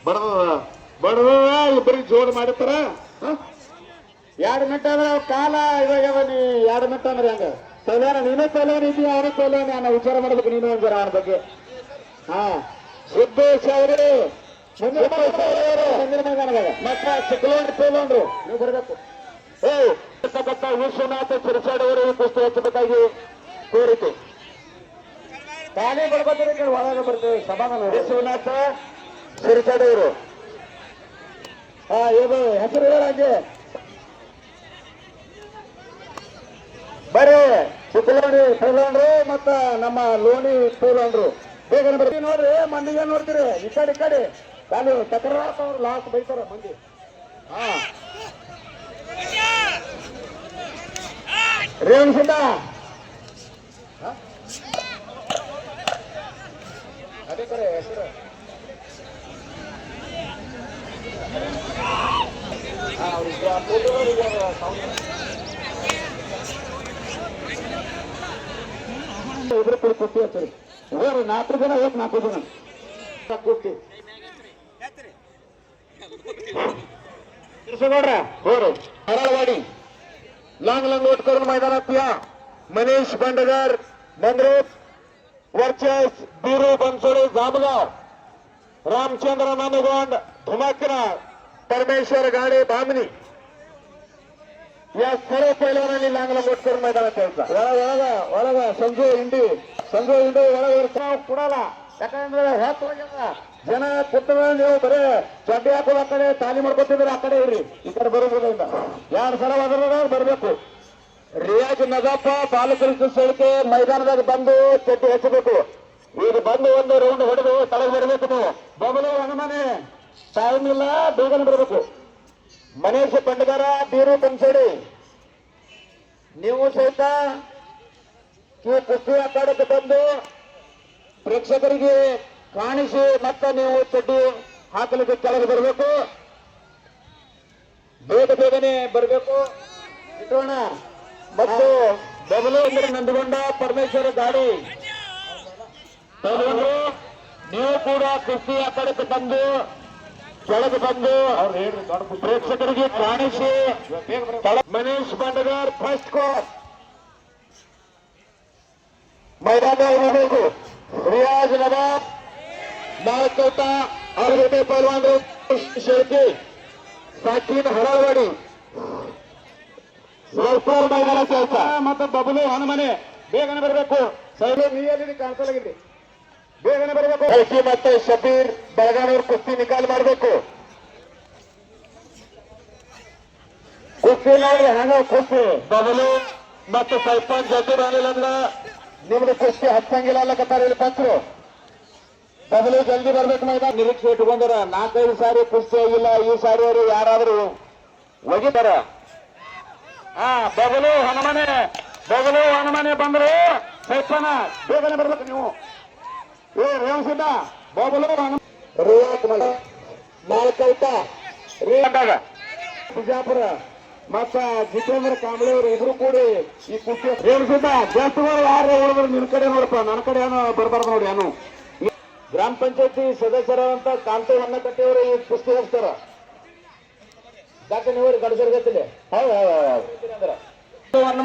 ಬಡದ ಇಬ್ಬರಿಗೆ ಜೋಡ್ ಮಾಡಿರ್ತಾರ. 2 ಮಿನಿಟ್ ಅಂದ್ರೆ ಕಾಲ ಇವಾಗ ನೀ 2 ಮಿನಿಟ್ ಅಂದ್ರೆ ಹೆಂಗ ಸೈಲಾನ ನೀನೇ ಸೈಲಾನ ಇದೀಯ ಅವನೇ ಸೈಲಾನ ನಾನು ವಿಚಾರ ಮಾಡ್ಬೇಕು. ನೀನು ಒಂದ್ ಜರ ಆಡ ಬಗ್ಗೆ. ಹಾ ಸಿದ್ದೇಶ್ ಅವರು ಮುಂದಿನ ಮೈದಾನದಾಗ ಮತ್ತ ಚಿಕ್ಕಲೋಂಡ್ರು ಪೈಲೋಂಡ್ರು ನೀವು ಬರ್ಬೇಕು. ವಿಶ್ವನಾಥ ಚಿರಸಾಡ್ ಅವರು ಈ ಕುಸ್ತಿ ಹಚ್ಚಬೇಕಾಗಿ ಕೋರಿಕೆ. ಖಾಲಿ ಬಡ್ಕೋತೀರಿ ಒಳಗೆ ಬರ್ತೇವೆ ಸಮಾಧಾನ. ವಿಶ್ವನಾಥ ಚಿರಸಾಡ್ ಅವರು ಇದು ಹೆಸರು ಹೇಳಂಗೆ ಬರೀ ಚಿಕ್ಕಲೋಣಿ ಪೈಲೋಂಡ್ರು ಮತ್ತ ನಮ್ಮ ಲೋಣಿ ಪೈಲೋಂಡ್ರು ಬೇಗನೆ ಬರ್ತೀವಿ ನೋಡ್ರಿ. ಮಂದಿಗೆ ನೋಡ್ತೀರಿ ಈ ಕಡೆ ಖಾಲಿ ತಕರಾರು ಲಾಸ್ಟ್ ಬೈತಾರ ಮಂದಿ. ರೇವಣಸಿದ್ದ ಅದೇ ಕರೆ ಹೆಸರು ಇದ್ರ ಕೂಡ ಕುಸ್ತಿ ಹಚ್ಚರಿ. 4 ಜನ 4 ಜನ ಕುಸ್ತಿ ತಿರ್ಸಗೌಡ್ರ ಹೋರು ಹರಳವಾಡಿ ಲಾಂಗ್ ಓಟ್ಕರ್ मैदान मनीष बंडगर मंद्रेप वर्चस बीरू बनसोडे जामगाव रामचंद्र नामेगोंड धुमाकरा परमेश्वर गाडे बामणी या सर्व पैलवानांनी लांगला मोटकर मैदानात यायचा. ಒಳಗ ಸಂಜು ಇಂಡಿ ಒಳಗೆ ಕೊಡಲ್ಲ. ಯಾಕಂದ್ರೆ ಜನ ಕೂತ ನೀವು ಬರೇ ಚಡ್ಡಿ ಹಾಕೋದು ಆ ಕಡೆ ತಾಲಿ ಮಾಡ್ಕೊತಿದ್ರೆ ಆ ಕಡೆ ಇರ್ರಿ, ಈ ಕಡೆ ಬರೋದ್ರಿಂದ 2 ಸಲ ಹೋದ್ರ ಬರ್ಬೇಕು. ರಿಯಾಜ್ ನಜಾಪ ಬಾಲಕೃಷ್ಣ ಸಳಿಕೆ ಮೈದಾನದಾಗ ಬಂದು ಚಡ್ಡಿ ಹಚ್ಚಬೇಕು. ಈಗ ಬಂದು ಒಂದು ರೌಂಡ್ ಹೊಡೆದು ತಳಗೆ ಬರಬೇಕು. ನೀವು ಬಬಲು ಹನುಮನೆ ಟೈಮ್ ಇಲ್ಲ, ಬೇಗನೆ ಬರಬೇಕು. ಮನೇಶ್ ಬಂಡಗಾರ ಬೀರು ಬನ್ಸೋಡಿ ನೀವು ಸಹಿತ ಈ ಕುಸ್ತಿ ಅಖಾಡಕ್ಕೆ ಬಂದು ಪ್ರೇಕ್ಷಕರಿಗೆ ಕಾಣಿಸಿ ಮತ್ತೆ ನೀವು ಚಡ್ಡಿ ಹಾಕಲಿಕ್ಕೆ ಕೆಳಗೆ ಬರಬೇಕು. ಬೇಗನೆ ಬರಬೇಕು. ಇಟ್ಟೋಣ ಮತ್ತು ಬಬಲು ಅಂದರೆ ನಂದಿಗೊಂಡ ಪರಮೇಶ್ವರ ಗಾಡಿ ನೀವು ಕೂಡ ಕುಸ್ತಿ ಅಖಾಡಕ್ಕೆ ಬಂದು ಕೆಳಗೆ ಬಂದು ಪ್ರೇಕ್ಷಕರಿಗೆ ಕಾಣಿಸಿ. ಮನೀಶ್ ಬಂಡಗಾರ್ ಫಸ್ಟ್ ಕೋರ್ मैदान ಇರಬೇಕು. ರಿಯಾಜ್ ನವಾಬ್ ನಾಲ್ಕೌಟ ಅವರಿಗೆ ಪೈಲ್ವಾನರು ಶೆಳ್ಕಿ ಸಾಕಿನ ಹರಳವಾಡಿ ಮೈದಾನ ಕೆಲಸ ಮತ್ತೆ ಬಬಲು ಹನುಮನೆ ಬೇಗನೆ ಬರಬೇಕು. ಸೈಲು ನೀಯಲ್ಲಿ ಕಾಣಿಸಲಾಗಿದೆ, ಬೇಗನೆ ಬರಬೇಕು. ಶೆಳ್ಕಿ ಮತ್ತೆ ಶಬೀರ್ ಬೆಳಗಾನೂರು ಕುಸ್ತಿ ನಿಕಾಲ್ ಮಾಡಬೇಕು. ಕುಸ್ತಿ ನೋಡಿ ಹಂಗ ಕುಸ್ತಿ ಬಬಲು ಮತ್ತು ಸೈಫಾನ್ ಜೊತೆ ಬರಲಿಲ್ಲ ಅಂದ್ರೆ ನಿಮ್ದು ಕುಸ್ತಿ ಹಚ್ಚಂಗಿಲ್ಲ ಅಲ್ಲಕತ್ತಾರ ಇಲ್ಲಿ ಪಂಚರು. ಬದಲು ಜಲ್ದಿ ಬರ್ಬೇಕು. ಮೈದಾನ ನಿರೀಕ್ಷೆ ಇಟ್ಕೊಂಡಾರ 4-5 ಸಾರಿ ಕುಸ್ತಿ ಆಗಿಲ್ಲ. ಈ ಸಾರಿ ಅವರು ಯಾರಾದ್ರೂ ಒಗಿತಾರ. ಬದಲು ಹನುಮನೆ ಬಂದ್ರು ಸೈಫಾನ ಬೇಗನೆ ಬರ್ಬೇಕು. ನೀವು ರೇವಸಿದ್ದ ಬಬಲು ನಾಲ್ಕೈತ ರೇಂದಾಗ ಬಿಜಾಪುರ ಮತ್ತ ಜಿತೇಂದ್ರ ಕಾಂಬ್ಳೆ ಅವರು ಇಬ್ರು ಕೂಡಿ ಈ ಕುಸ್ತಿ ರೇವಸಿದ್ದ ಜಾಸ್ತಿಗಳು ಯಾರು ಉಳಿದ್ರು ನಿನ್ ಕಡೆ ನೋಡಪ್ಪ, ನನ್ನ ಕಡೆ ಏನೋ ಬರ್ಬಾರ್ದು ನೋಡಿ. ಏನು ಗ್ರಾಮ ಪಂಚಾಯತಿ ಸದಸ್ಯರಾದಂತ ಕಾಂತೆ ಹೊನ್ನಕಟ್ಟಿ ಅವರು ಈ ಕುಸ್ತಿ ಹಚ್ತಾರ. ಯಾಕೆ ನೀವು ಗಡಸರ್ಗತ್ತಿಲ್ಲ?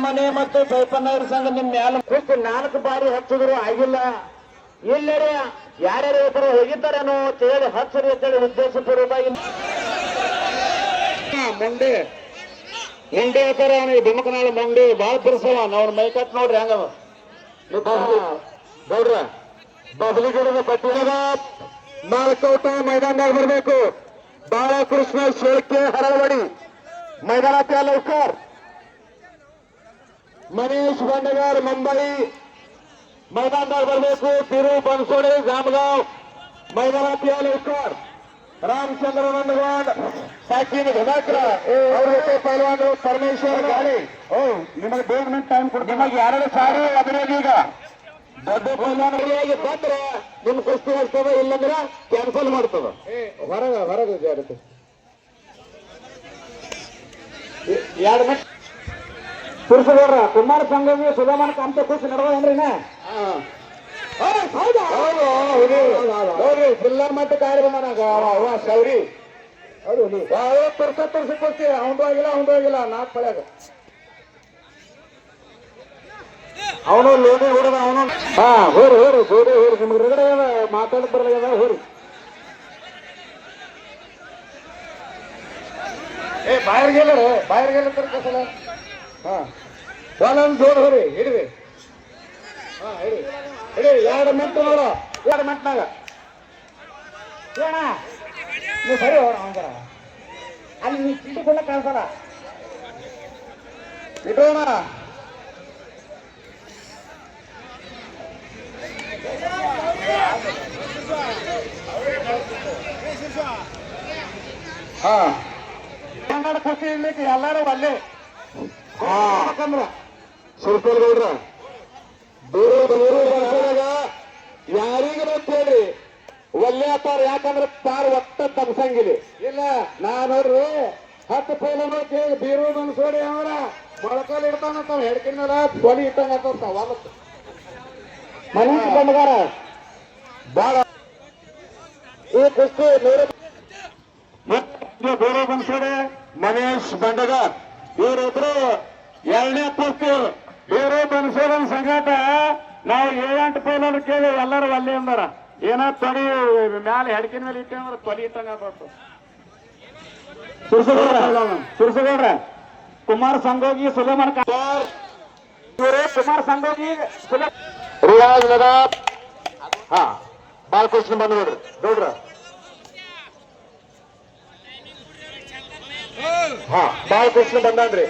ಮನೆ ಮತ್ತು ಸೈಪನ್ನವರ ಸಂಘ ನಿಮ್ ಮ್ಯಾಲ ಕುಸ್ತಿ 4 ಬಾರಿ ಹಚ್ಚಿದ್ರು ಆಗಿಲ್ಲ. ಇಲ್ಲಡೆ ಯಾರ್ಯಾರು ಒಬ್ಬರು ಹೋಗಿದ್ದಾರೇನೋ ಅಂತ ಹೇಳಿ ಹಚ್ಚರಿ ಅಂತೇಳಿ ಉದ್ದೇಶಪೂರ್ವಕವಾಗಿ ಮಂಡಿ ಮಂಡಿ ಹಾಕಾರ ಬೆಮಕನಾಳ ಮಂಡಿ ಬಾಳ ಬಿರ್ಸವ ಅವ್ರ ಮೈಕಟ್ ನೋಡ್ರಿ ಹಂಗವ ಗೌಡ್ರ ಬಬಲಿಗಿಡದ ಪಟ್ಟಿಯಾಗ ನಾಲ್ಕೌಟ ಮೈದಾನದಾಗ ಬರಬೇಕು. ಬಾಲಕೃಷ್ಣ ಶೇಳ್ಕೆ ಹರಳವಡಿ ಮೈದಾನ ಲೌಕರ್. ಮನೀಶ್ ಬಂಡಗಾರ್ ಮುಂಬೈ मैदानदार बरबेकू. तिरू बनसोडे जामगाव मैदानात लवकर. रामचंद्र नंदगौड साकीन घनाकर ಅವ್ರ ಜೊತೆ ಪೈಲ್ವಾನ್ ಪರಮೇಶ್ವರ್ ಗಾಳಿ. ನಿಮಗೆ 2 ಮಿನಿಟ್ ಟೈಮ್ ಕೊಡ್ತೀನಿ. ನಿಮಗೆ 2 ಸಾರಿ ಅಭಿನಯ. ಈಗ ದೊಡ್ಡ ಪೈಲ್ವಾನ್ ರೆಡಿಯಾಗಿ ಬಂದ್ರೆ ನಿಮ್ ಕುಸ್ತಿ ಹಚ್ತದ, ಇಲ್ಲಂದ್ರೆ ಕ್ಯಾನ್ಸಲ್ ಮಾಡ್ತದ. ಹೊರಗೆ ಜಾಗ್ರತೆ. 2 ಮಿನಿಟ್ ಪುರುಷರ ಕುಮಾರ ಸಂಘವಿ ಸುಧಾಮನ ಕಾಂತ ಕೂಸಿ ನಡೆದೇನ್ರಿ? ಹೌದು ಜಿಲ್ಲಾ ಮಟ್ಟ ಕಾರ್ಯಕ್ರಮ ಸೌರಿ. ಹೌದು ತೋರ್ಸಿ ಅವಂದು ಆಗಿಲ್ಲ 4 ಪಳ್ಯಾಗ ಅವನು ಲೋಡಿ ಹೊಡೆದ ಅವನು. ಹೋರಿ ನಿಮ್ಗೆ ಹೊರಗಡೆ ಮಾತಾಡಕ್ ಬರಲ್ಲ. ಹೋರಿ ಬಾಯರ್ಗೆಲ್ಲ ತರ್ಕಸಲ. ಒಂದೊಂದು ಜೋಡ್ ಹೋರಿ ಹಿಡಿರಿ. ಹಿಡಿ 2 ಮಿನಿಟ್ ನೋಡ. 2 ಮಿನಿಟ್ನಾಗ ನೀವು ಸರಿ ಹೋಣ ಹಂಗಾರ ಅಲ್ಲಿ ನೀವು ಚಿಂತೆ ಕೊಡ ಕಾಣಿಸಲ್ಲ. ಇಡೋಣ. ಕನ್ನಡ ಖುಷಿ ಇರ್ಲಿಕ್ಕೆ ಎಲ್ಲಾರು ಅಲ್ಲೇ ಸುರ್ಪಲ್ ಗೌಡ್ರ ಯಾರಿಗ ಹೇಳ್ರಿ ಒಲ್ಲೆ ಅತ್ತಾರ. ಯಾಕಂದ್ರೆ ಪಾರ್ ಒಟ್ಟ ತಪ್ಸಂಗಿಲ್ಲ. ಇಲ್ಲ ನಾ ನೋಡ್ರಿ 10 ಪೈಲನು ಕೇಳಿ ಬೀರು ಮನ್ಸೋಡಿ ಅವರ ಮೊಳಕಲ್ ಇಡ್ತಾನಂತ ಹೆಡ್ಕಿನ ಮೇಲೆ ತೊಲಿ ಇಟ್ಟಂಗ ಹೊಲತ್ತು ಮನೀಶ್ ಬಂಡಗಾರ ಬಾಳ ಈ ಕುಸ್ತಿ ಬೇರೆ ಮನ್ಸೋಡೆ ಮನೀಶ್ ಬಂಡಗಾರ್ ಇವರಿಬ್ರು 2ನೇ ಕುಸ್ತಿ. ಬೇರೆ ಮನುಷ್ಯರನ್ ಸಂಘಟ ನಾವು 7-8 ಪೈಲನ್ನು ಕೇಳಿ ಎಲ್ಲರೂ ಅಲ್ಲಿ ಅಂದಾರ. ಏನ ತೊಡಿ ಮ್ಯಾಲೆ ಹೆಡ್ಕಿನ ಮೇಲೆ ಇಟ್ಟಂದ್ರೆ ತೊಲಿ ಇಟ್ಟಂಗ ಸುರ್ಸಗೌಡ್ರ ಕುಮಾರ್ ಸಂಗೋಗಿ ಸುಲೇಮನ್ ಇವರೇ ಕುಮಾರ್ ಸಂಗೋಗಿ ರಿಯಾಜ್ ಲದಾಬ್. ಬಾಲಕೃಷ್ಣ ಬಂದ್ ನೋಡ್ರಿ ನೋಡ್ರ. ಬಾಲಕೃಷ್ಣ ಬಂದಾನ್ರಿ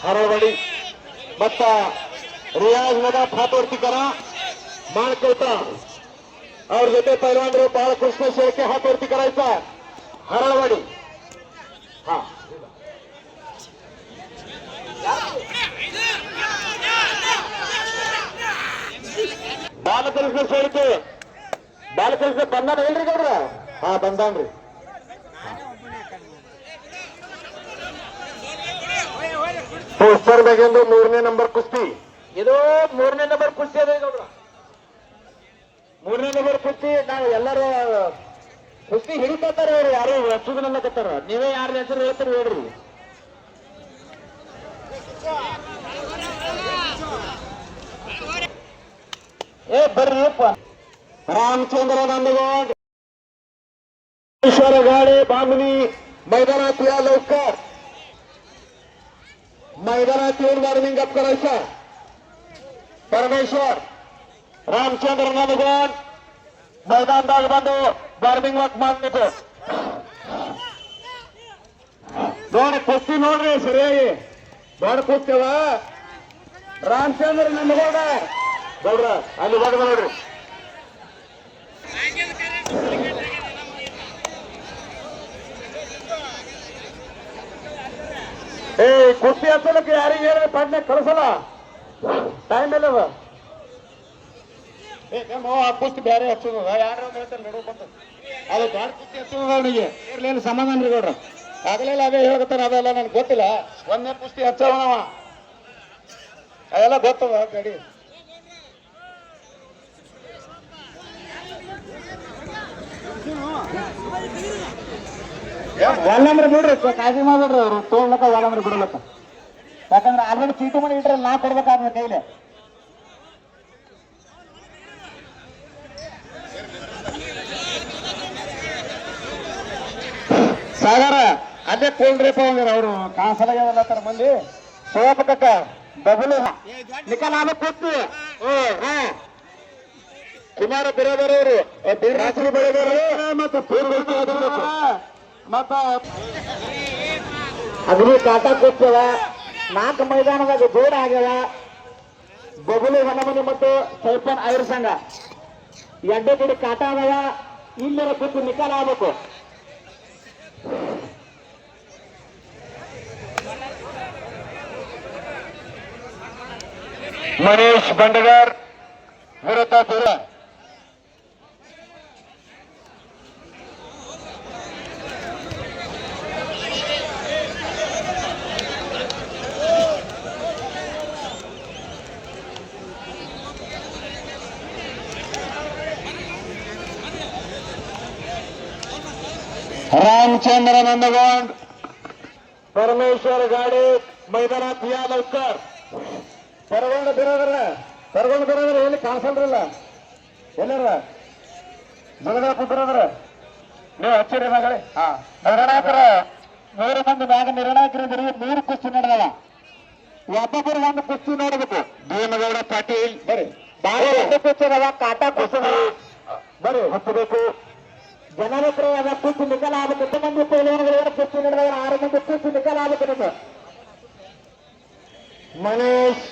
ಹರವಡಿ ಮತ್ತ ರಿಯಾಜ್ ನದಾಬ್ ಹಾತೋರ್ತಿಕರ ಮಾಡ್ಕೊಳ್ತ. ಅವ್ರ ಜೊತೆ ಪೈಲ್ವಾನ್ರು ಬಾಲಕೃಷ್ಣ ಶೇಳ್ಕೆ ಹಾತೋರ್ತಿಕರ ಆಯ್ತ ಹರಳವಾಡಿ. ಬಾಲಕೃಷ್ಣ ಶೇಳ್ಕೆ ಬಾಲಕೃಷ್ಣ ಬಂದಾನ ಹೇಳ್ರಿ ಗೌಡ್ರ? ಬಂದಾನ್ರಿ. ಪೋಸ್ಟರ್ ಬೇಕೆಂದು 3ನೇ ನಂಬರ್ ಕುಸ್ತಿ. ಇದು 3ನೇ ನಂಬರ್ ಕುಸ್ತಿ ಅದ ಗೌಡ್ರ. 3ನೇ ನಂಬರ್ ಕುಸ್ತಿ. ನಾವು ಎಲ್ಲರೂ ಕುಸ್ತಿ ಹಿಡಿತಾರ. ಅವ್ರು ಯಾರು ಹಚ್ಚುದನ್ನಕತ್ತಾರ. ನೀವೇ ಯಾರ ಹೆಸರು ಹೇಳ್ತೀರಿ ಹೇಳ್ರಿ. ಬರ್ರಿಪ್ಪ. ರಾಮಚಂದ್ರ ನಂದಗೌಡ್ ಈಶ್ವರ ಗಾಡಿ ಬಾಮನಿ मैदानात या लवकर. मैदानात येऊन वॉर्मिंग अप करायचं. परमेश्वर रामचंद्र नंदगौड मैदानदार बंधू वॉर्मिंग वर्क ಮಾಡ್ಬೇಕು. ನೋಡಿ ಕುಸ್ತಿ ನೋಡ್ರಿ ಸರಿಯಾಗಿ ದೊಡ್ಡ ಕುಸ್ತಿವ. ರಾಮಚಂದ್ರ ನಮ್ಮಗೌಡ ಗೌಡ್ರ ಅಲ್ಲಿ ಬಡ ನೋಡ್ರಿ. ಕುಸ್ತಿ ಹಚ್ಚಲಕ್ಕೆ ಯಾರಿಗೆ ಹೇಳಿದ್ರೆ ಪಡ್ನೆ ಕಳಿಸಲ್ಲ. ಟೈಮ್ ಎಲ್ಲ ಕುಸ್ತಿ ಬೇರೆ ಹಚ್ಚೋದ ಯಾರು ಹೇಳ್ತಾರೆ ನಡುವ ಬಂತ. ಅದು ದೊಡ್ಡ ಕುಸ್ತಿ ಹಚ್ಚೋದ ಅವನಿಗೆ ಇರ್ಲೇನು ಸಮಾಧಾನ ರೀ ಗೌಡ್ರ. ಆಗಲೆಲ್ಲ ಅದೇ ಹೇಳ್ತಾನೆ. ಅದೆಲ್ಲ ನನ್ಗೆ ಗೊತ್ತಿಲ್ಲ. ಒಂದೇ ಕುಸ್ತಿ ಹಚ್ಚವನವ ಅದೆಲ್ಲ ಗೊತ್ತದ ಗಡಿ. ಒಲ್ಲಂದ್ರೆ ಬಿಡ್ರಿ ಕಾಳಜಿ ಮಾಡ್ಬಿಡ್ರಿ ಅವ್ರು ತೊಗೊಳಕ ಒಲ್ಲಂದ್ರೆ ಬಿಡ್ಲಕ್ಕ ಯಾಕಂದ್ರೆ ಆಲ್ರೆಡಿ ಚೀಟಿ ಮಾಡಿ ಇಟ್ರೆ ನಾ ಕೊಡ್ಬೇಕಾದ್ರೆ ಕೈಲಿ ಸಾಗರ ಅಲ್ಲೇ ಕೋಲ್ಡ್ರಿಪ್ಪ ಹೋಗ್ಯಾರ ಅವರು ಕಾಸಲಾಗ್ಯಾವಲ್ಲತ್ತಾರ ಮಂದಿ ಸೋಪಕ್ಕ ಬಬಲು ನಿಖಲ್ ಆಗ ಕೂತು ಕುಮಾರ ಬಿರಾದರ್ ಅವರು ರಾತ್ರಿ ಬೆಳೆದವರು ಮತ್ತ ಅಗ್ನಿ ಕಾಟ ಕೂತವ 4 ಮೈದಾನದಾಗ ಜೋಡ ಆಗ್ಯಾವ ಬಬಲು ಹೊಲಮನಿ ಮತ್ತು ಸೈಪನ್ ಐರ್ ಸಂಘ ಎಡ್ಡೆ ಕಡೆ ಕಾಟ ಅದಾವ ಇಲ್ಲರ ಕೂತು ನಿಖಲ್ ಆಗ್ಬೇಕು ಮನೀಶ್ ಬಂಡಗಾರ್ ವಿರುದ್ಧ ದೂರ रामचंद्र नंदगोंड परमेश्वर गाडी मैदानात या लवकर परगोंड बिरोदर ಎಲ್ಲಿ ಕಾಣಿಸಲ್ರಲ್ಲ ಎಲ್ಲರ ಮಗದ ಕುಂದ್ರದ್ರ ನೀವು ಹಚ್ಚಿರಿ ಮಗಳೇ ನಿರ್ಣಾಯಕರ 100 ಮಂದಿ ಮ್ಯಾಗ ನಿರ್ಣಾಯಕರಿದ್ರಿ 3 ಕುಸ್ತಿ ನಡೆದವ ಒಬ್ಬೊಬ್ಬರು ಒಂದು ಕುಸ್ತಿ ನೋಡ್ಬೇಕು ಭೀಮಗೌಡ ಪಾಟೀಲ್ ಬರ್ರಿ ಬಾಳ ಕುಸ್ತಿ ಅದಾವ ಕಾಟ ಕುಸ್ತಿ ಬರ್ರಿ ಹಚ್ಚಬೇಕು ಜನರತ್ರ ಅದ ಕುಸ್ತಿ ನಿಖಲ್ ಆಗ್ಬೇಕು 8 ಮಂದಿ ಪೈಲವಾನಗಳು ಕುಸ್ತಿ ನಡೆದವ 6 ಮಂದಿ ಕುಸ್ತಿ ನಿಖಲ್ ಆಗ್ಬೇಕು ನಿಮ್ಮ ಮನೀಶ್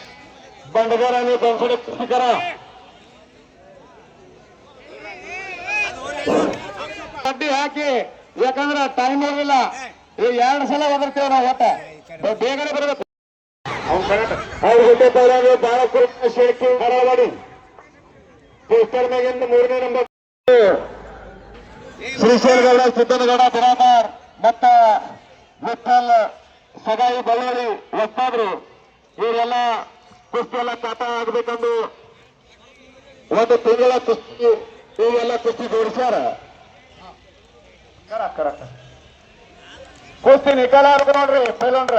ಬಂಡಗಾರ आणि बनसोडे कुस्ती करा ಅಡ್ಡಿ ಹಾಕಿ ಯಾಕಂದ್ರೆ ಟೈಮ್ ಇರಲಿಲ್ಲ ಈಗ 2 ಸಲ ಒದರ್ತೇವೆ ನಾವು ಒಟ್ಟ ಬೇಗನೆ ಬರಬೇಕು ಅವ್ರ ಜೊತೆ ಪೈಲಾಗಿ ಬಾಳಕೃಷ್ಣ ಶೇಖಿ ಹರಳವಾಡಿ ಪೋಸ್ಟರ್ ಮ್ಯಾಗಿಂದ 3ನೇ ನಂಬರ್ ಶ್ರೀಶೈಲಗೌಡ ಸಿದ್ದನಗೌಡ ಬಿರಾದಾರ್ ಮತ್ತ ವಿಠಲ್ ಸಗಾಯಿ ಬಳ್ಳಾರಿ ವಸ್ತಾದ್ರು ಇವರೆಲ್ಲ ಕುಸ್ತಿ ಎಲ್ಲ ಕಾಟ ಆಗ್ಬೇಕಂದು 1 ತಿಂಗಳ ಕುಸ್ತಿ ಇವೆಲ್ಲ ಕುಸ್ತಿ ಜೋಡಿಸ್ಯಾರ ಕುಸ್ತಿ ನಿಖಲ ಆಗ್ಬೇಕು ನೋಡ್ರಿ ಪೈಲನ್ರ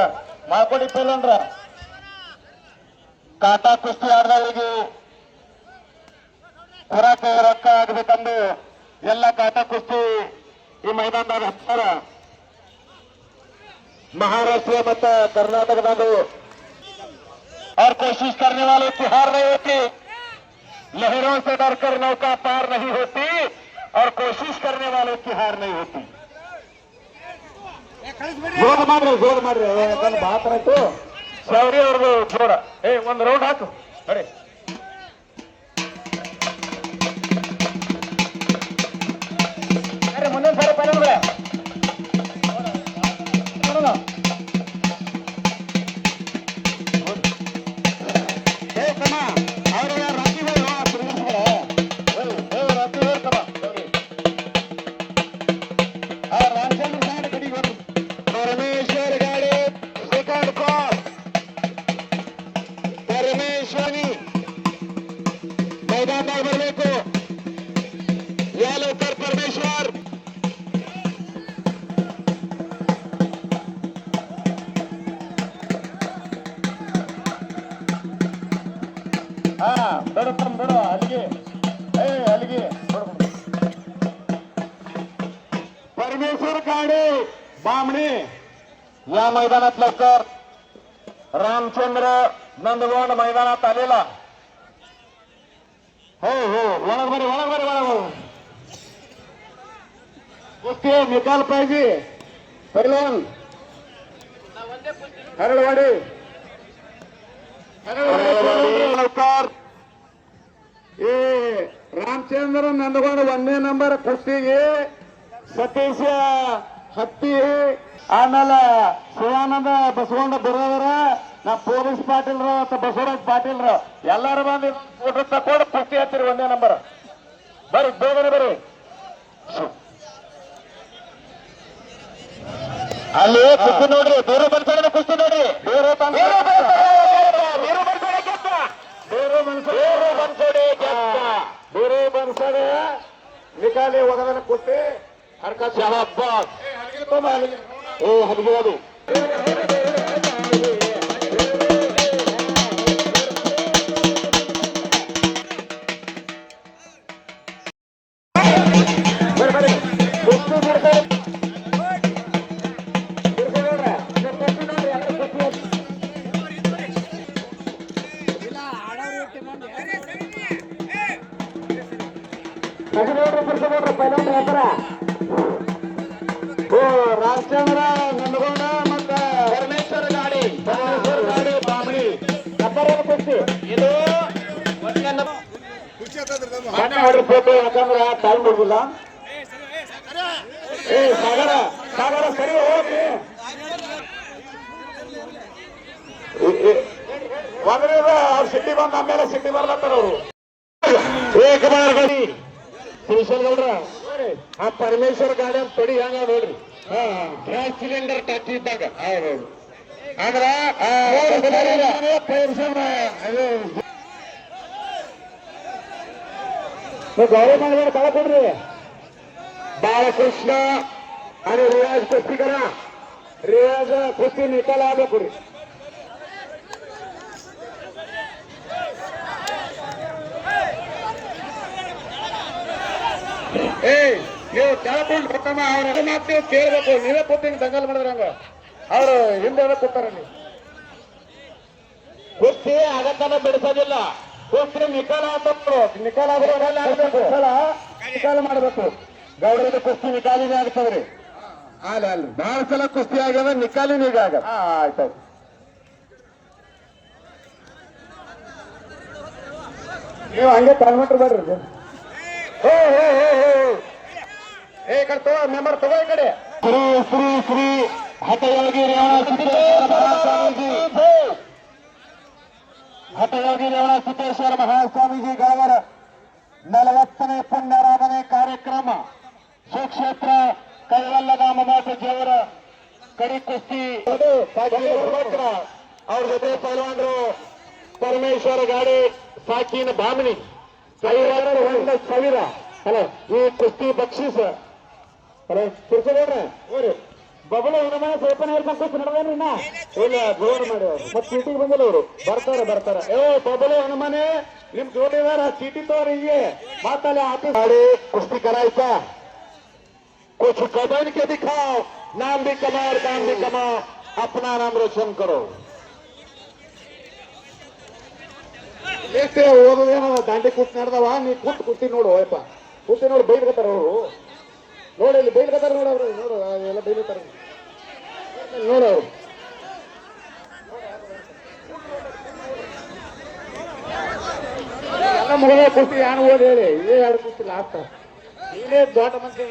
ಮಾಡ್ಕೊಡಿ ಪೈಲನ್ರ ಕಾಟ ಕುಸ್ತಿ ಆಡ್ದವರಿಗೆ ಹೊರಕ ರೊಕ್ಕ ಆಗ್ಬೇಕಂದು ಎಲ್ಲ ಕಾಟ ಕುಸ್ತಿ ಈ ಮೈದಾನದಾಗ ಹಚ್ಚಾರ महाराष्ट्र मत कर्नाटक और कोशिश करने वाले की हार नहीं होती लहरों से डरकर नौका पार नहीं होती और कोशिश करने वाले की हार नहीं होती जोर मार्रे बात रही शौर्य और जोड़ ಒಂದು ರೌಂಡ್ ಹಾಕು ಅರೆ ಅರೆ ಮುಂದೆ ಸರಿ ಪೈಲನ್ರೆ मैदान बरಬೇಕು या लवकर परमेश्वर ಬಿಡು ಅಲ್ಲಿಗೆ ಅಲ್ಲಿಗೆ परमेश्वर काडे बामणे या मैदानात लवकर रामचंद्र नंदगोंड मैदानात आलेला हो ಒಳಗೆ ಬರಿ ಕುಸ್ತಿ ನಿಕಾಲ್ ಪಾहिजे ಪೈಲ್ವಾನ್ ಹರಳವಾಡಿ ಲವಕರ್ ಈ ರಾಮಚಂದ್ರ ನಂದಗೊಂಡ 1ನೇ ನಂಬರ್ ಕುಸ್ತಿಗೆ ಸತೀಶ ಹತ್ತಿ ಆಮೇಲೆ ಶಿವಾನಂದ ಬಸವಣ್ಣ ಬಿರೋದರ ನಾ ಪೊಲೀಸ್ ಪಾಟೀಲ್ರ ಬಸವರಾಜ್ ಪಾಟೀಲ್ರ ಎಲ್ಲಾರು ಬಂದು ಫೋಟೋ ತಕೊಂಡು ಕುಸ್ತಿ ಹತ್ತಿರಿ 1ನೇ ನಂಬರ್ ಬರ್ರಿ ಬೇಗನೆ ಬರ್ರಿ ಅಲ್ಲಿ ಕುಸ್ತಿ ನೋಡ್ರಿ ಬೇರೆ ಬಂದ್ಸಡೆ ಕುಸ್ತಿ ನೋಡ್ರಿ ಬೇರೆ ನಿಕಾಲಿ ಒಗದನ ಕುಸ್ತಿ ಹರ್ಕ ಶಹಬ್ಬಾಸ್ ಓ ಹದಿಬೋದು ಕುಸ್ತಿ ಬಿಡ್ತಾರೆ ನೋಡ್ರಿ ಪೈಲವಾನ್ ಹೇಳ್ತಾರ ಓ ರಾಮಚಂದ್ರ ನಂದಗೌಡ ಮತ್ತ ಪರಮೇಶ್ವರ ಗಾಡಿ ಬಾಮಣಿ ನಂಬರ್ ಕುಸ್ತಿ ಇದು ಹೊಡ್ರಿ ಫೋಟೋ ಯಾಕಂದ್ರ ಟೈಮ್ ಕೊಡುದಿಲ್ಲ ಏ ಸಾಗರ ಸಾಗರ ಸರಿ ಹೋಗಿ ಒಂದ್ರಿ ಅವ್ರು ಸಿಟ್ಟಿ ಬಂದ ಆಮೇಲೆ ಸಿಟ್ಟಿ ಬರ್ಲತ್ತಾರ ಅವರು ಏಕಬಾರ್ ಗಾಡಿ ಕಿಶನ್ ಗೌಡ್ರ ಆ ಪರಮೇಶ್ವರ ಗಾಡಿ ಅಂತ ತೊಡಿ ಹಂಗ ನೋಡ್ರಿ ಗ್ಯಾಸ್ ಸಿಲಿಂಡರ್ ಟಾಕಿ ಇದ್ದಾಗ ಹೌದೌದು ಅಂದ್ರ ಗೌರವ ಮಾಡಿದ್ರೆ ಬಾಳ ಕೊಡ್ರಿ ಬಾಲಕೃಷ್ಣ आणि रियाज कुस्ती करा रियाज कुस्ती निकाल ಆಗ್ಬೇಕು ರೀ ಏ ನೀವು ಕೇಳ್ಕೊಂಡು ಕೊಟ್ಟಮ್ಮ ಅವ್ರ ಮಾತು ಕೇಳ್ಬೇಕು ನೀವೇ ಕೂತೀನಿ ದಂಗಲ್ ಮಾಡಿದ್ರಂಗ ಅವ್ರು ಹಿಂದೆ ಕೂತಾರ ನೀವು ಕುಸ್ತಿ ಆಗತ್ತನ ಬಿಡಿಸೋದಿಲ್ಲ ಕುಸ್ತಿ ನಿಕಾಲ ಆಗ್ಬೇಕು ನಿಕಾಲ ನಿಕಾಲ ಮಾಡಬೇಕು ಗೌಡರದ ಕುಸ್ತಿ ನಿಕಾಲಿನೇ ಆಗ್ತದ್ರಿ ಅಲ್ಲ ಅಲ್ಲ ಬಹಳ ಸಲ ಕುಸ್ತಿ ಆಗ್ಯದ ನಿಕಾಲಿನ ಈಗ ಆಗ ಆಯ್ತಾಯ್ತು ನೀವು ಹಂಗೆ ಕಾಲ್ಮಟ್ರ್ ಬೇಡ್ರಿ ಹೋ ಹೋ ಹೋ ಹೋ ಏ ಕಡೆ ತಗೋ ಮೆಂಬರ್ ತಗೋ ಈ ಕಡೆ ಶ್ರೀ ಶ್ರೀ ಶ್ರೀ ಹಠಯೋಗಿ ರೇವಣ ಹಠಯೋಗಿ ರೇವಣ ಸಿದ್ದೇಶ್ವರ ಮಹಾಸ್ವಾಮೀಜಿ ಗಾವರ 40ನೇ ಪುಣ್ಯರಾಧನೆ ಕಾರ್ಯಕ್ರಮ ಸುಕ್ಷೇತ್ರ ಕೈವಲ್ಲಧಾಮ ಮಠ ಜವರ ಕಡಿ ಕುಸ್ತಿ ಅವ್ರ ಜೊತೆ ಪೈಲ್ವಾನರು ಪರಮೇಶ್ವರ ಗಾಡಿ ಸಾಕಿನ ಬಾಮಣಿ 1,00,000 ಹಲೋ ಈ ಕುಸ್ತಿ ಬಕ್ಷೀಸ ಹಲೋ ತಿರ್ಸೋಡ್ರೆ ಓರಿ ಬಬಲು ಹನುಮಾನ ಸೇಪನ ಕುಸ್ತಿ ನಡೆದೇನ್ರಿ ನಾ ಇಲ್ಲ ಜೋರ್ ಮಾಡಿ ಮತ್ತೆ ಚೀಟಿಗೆ ಬಂದಿಲ್ಲ ಅವರು ಬರ್ತಾರೆ ಏ ಬಬಲು ಹನುಮಾನೆ ನಿಮ್ ಜೋಡಿದಾರ ಚೀಟಿ ತೋರಿ ಹಿಂಗೆ ಮಾತಲ್ಲ ಆಫೀಸ್ ಗಾಡಿ ಕುಸ್ತಿ करायचा कुछ कदम के दिखाओ नाम भी कमाओ और काम भी कमाओ अपना नाम रोशन करो ಓದೋದೇನೋ ದಾಂಡಿ ಕುಸ್ತಿ ನಡೆದವ ನೀ ಕುಸ್ತಿ ನೋಡು ಅಯ್ಯಪ್ಪ ಕುಸ್ತಿ ನೋಡಿ ಬೈಲ್ಕತ್ತಾರ ಅವರು ನೋಡಿ ಇಲ್ಲಿ ಬೈಲ್ಕತ್ತಾರ ನೋಡವ್ರು ನೋಡು ಎಲ್ಲ ಬೈಲತ್ತಾರ ನೋಡವ್ರು ಎಲ್ಲ ಮುಗಿದ ಕುಸ್ತಿ ಏನು ಓದಿ ಹೇಳಿ ಇದೇ 2 ಕುಸ್ತಿ ಲಾಸ್ಟ್ ಇಲ್ಲೇ ದೊಡ್ಡ ಮಂದಿ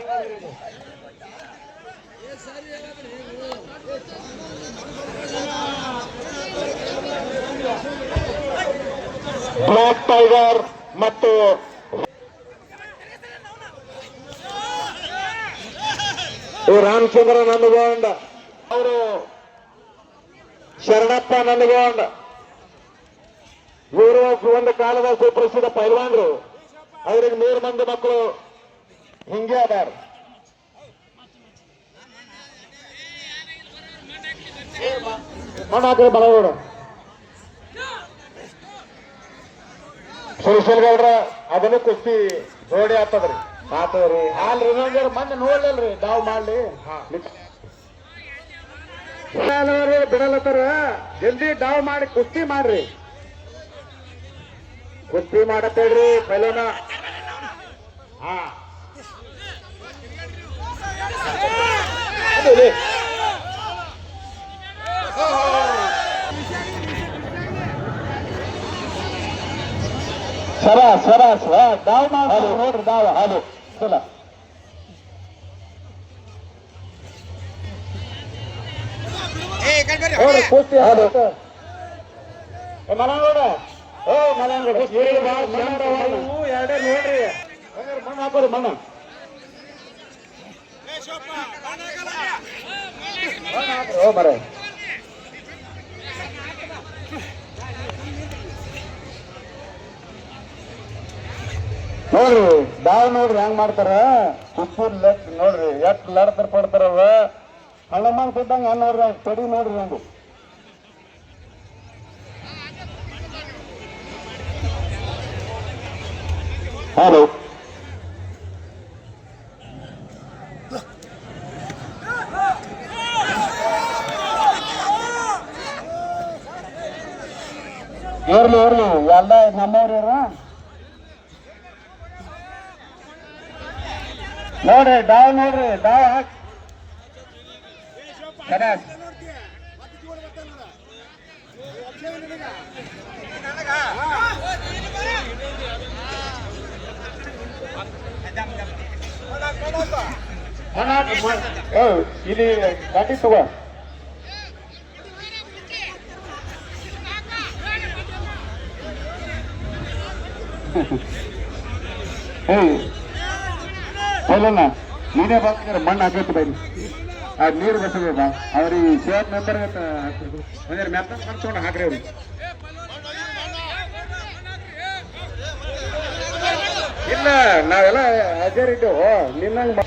ಬ್ಲಾಕ್ ಟೈಗರ್ ಮತ್ತು ರಾಮಚಂದ್ರ ನಂದಗೋಂಡ ಅವರು ಶರಣಪ್ಪ ನಂದಗೋಂಡ ಇವರು ಒಂದು ಕಾಲದ ಸುಪ್ರಸಿದ್ಧ ಪೈಲ್ವಾನ್ರು ಅವ್ರಿಗೆ 3 ಮಂದಿ ಮಕ್ಕಳು ಹಿಂಗೆ ಅದಾರ ಮಣ್ಣಾಕ್ರಿ ಬಲಗೌಡ ಸುರೇಶ್ವರಗೌಡ್ರ ಅದನ್ನು ಕುಸ್ತಿ ಜೋಡಿ ಆತದ್ರಿ ಅಲ್ರಿ ಮಂದಿ ನೋಡ್ಲಿಲ್ರಿ ಡಾವ್ ಮಾಡ್ಲಿ ಬಿಡಲತ್ತಾರ ಜಲ್ದಿ ಡಾವ್ ಮಾಡಿ ಕುಸ್ತಿ ಮಾಡ್ರಿ ಕುಸ್ತಿ ಮಾಡತ್ತೇಳ್ರಿ ಪೈಲೋನ ಹಾ ಸರ ಡಾವ್ ಮಾಡಿ ನೋಡ್ರಿ ಡಾವ್ ಹಾಲು ಚಲ ಕುಸ್ತಿ ಮಲಂಗೋಡ ಮಲಂಗೋಡ ಎರಡೇ ನೋಡ್ರಿ ಮಣ್ಣು ಹಾಕೋರಿ ಮಣ್ಣು ಮರ ನೋಡ್ರಿ ಡಾವ್ ನೋಡ್ರಿ ಹೆಂಗ್ ಮಾಡ್ತಾರ ಕುಸ್ತೂರ್ ಲೆಟ್ ನೋಡ್ರಿ ಎಷ್ಟ್ ಲಡ್ತಾರ ಪಡ್ತಾರವ ಹಣಮಾನ್ ಕೊಟ್ಟಂಗ ನೋಡ್ರಿ ತಡಿ ನೋಡ್ರಿ ಹಂಗು ಹಲೋ ಇರ್ಲಿ ಎಲ್ಲ ನಮ್ಮವ್ರ ನೋಡ್ರಿ ಡಾವ್ ಹಾಕ್ ಚೆನ್ನಾಗಿ ಇಲ್ಲಿ ಗಾಡಿ ತಗೋ ಅಲ್ಲಣ್ಣ ನೀನೇ ಬಾಕಿದ್ರೆ ಮಣ್ಣು ಹಾಕೈತಿ ಬೈರಿ ಆ ನೀರು ಬಸದ ಅವ್ರಿಗೆ ಸೇವತ್ ಮೆಂಬರ್ ಮೆತ್ತ ಮಾಡ್ಕೊಂಡು ಹಾಕ್ರಿ ಅವ್ರಿಗೆ ಇಲ್ಲ ನಾವೆಲ್ಲ ಹಾಜರಿದ್ದೇವು ನಿನ್ನಂಗ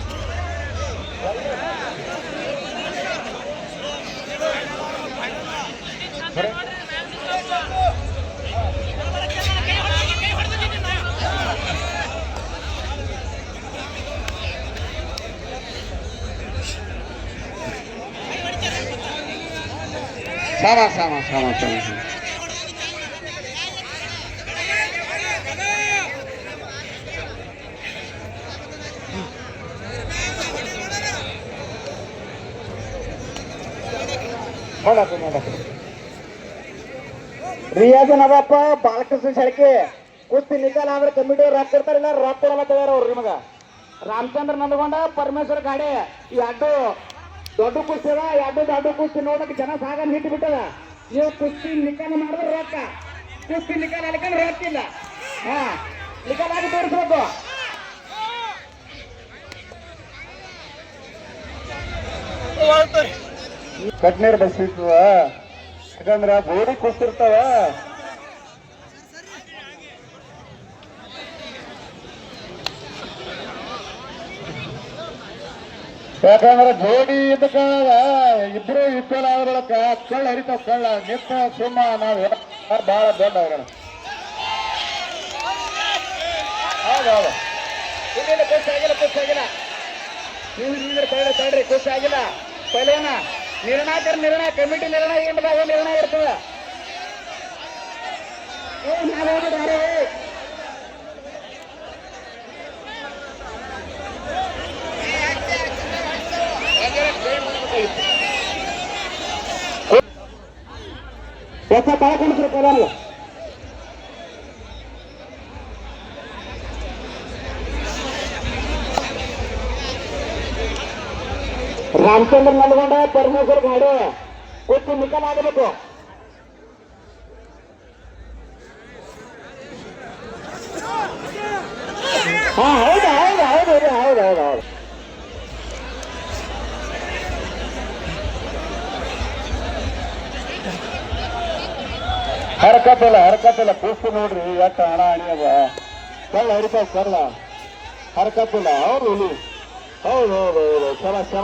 sama. ರಿಯಾಜ್ ನವಪ್ಪ ಬಾಲಕೃಷ್ಣ ಶೆಳಕೆ ಕುಸ್ತಿ ನಿಕಾಲ ಆದ್ರೆ ಕಮಿಟಿ ಅವ್ರು ಹಾಕ್ತಿರ್ತಾರಿಲ್ಲ ರಾಕ್ ಕೊಡಲ್ಲ ತಗೋರ ಅವ್ರು ನಿಮಗ ರಾಮಚಂದ್ರ ನಂದಗೊಂಡ ಪರಮೇಶ್ವರ ಗಾಡಿ ಈ ಅಡ್ಡು ದೊಡ್ಡ ಕುಸ್ತಿ ಅದ ದೊಡ್ಡ ಕುಸ್ತಿ ನೋಡಕ್ ಜನ ಸಾಗನ್ ಹಿಟ್ಟು ಬಿಟ್ಟದ ನೀವು ಕುಸ್ತಿ ನಿಕಾಲ ಮಾಡಿದ್ರೆ ರೊಕ್ಕ ಕುಸ್ತಿ ನಿಕಾಲ ಅಲ್ಲಿಕಂದ್ರೆ ರೊಕ್ಕ ಇಲ್ಲ ಹಾ ನಿಕಾಲ ಆಗಿ ತೋರಿಸ್ಬೇಕು ಕಟ್ನೇರ್ ಬಸ್ ಇರ್ತದ ಯಾಕಂದ್ರ ಗೋಡಿ ಕುಸ್ತಿರ್ತಾವ ಯಾಕಂದ್ರೆ ಜೋಡಿ ಇದಕ್ಕ ಇಬ್ರು ಇಪ್ಪಲ್ ಆದ್ರೊಳಕ ಕಳ್ಳ ಹರಿತಾವ ಕಳ್ಳ ನಿತ್ತ ಸುಮ್ಮ ನಾವ್ ಬಹಳ ದೊಡ್ಡ ಅವ್ರ ಹೌದೌದು ಇಲ್ಲ ಖುಷಿ ಆಗಿಲ್ಲ ನೀವು ತಡ್ರಿ ಖುಷಿ ಆಗಿಲ್ಲ ಪೈಲೇನ ನಿರ್ಣಯ ಕಮಿಟಿ ನಿರ್ಣಯ ಏನ್ದಾಗ ನಿರ್ಣಯ ಇರ್ತದ ಹೊಸ ಕಳ್ಕೊಂಡಿದ್ರು ಪೈಲಾನ ರಾಮಚಂದ್ರ ನಲ್ಗೊಂಡ ಪರಮೇಶ್ವರ ಗಾಡಿ ಕುಸ್ತಿ ನಿಕಾಲ ಆಗಬೇಕು ಹಾ ಹೌದು ಹರಕತ್ತಿಲ್ಲ ಕುಸ್ತಿ ನೋಡ್ರಿ ಎಟ್ಟ ಹಣ ಅಣಿಯದ ಕಳ್ಳ ಹರಿತಾವ ಕಳ್ಳ ಹರಕತ್ತಿಲ್ಲ ಹೌದು ಹೌದು ಶಬಾಷ್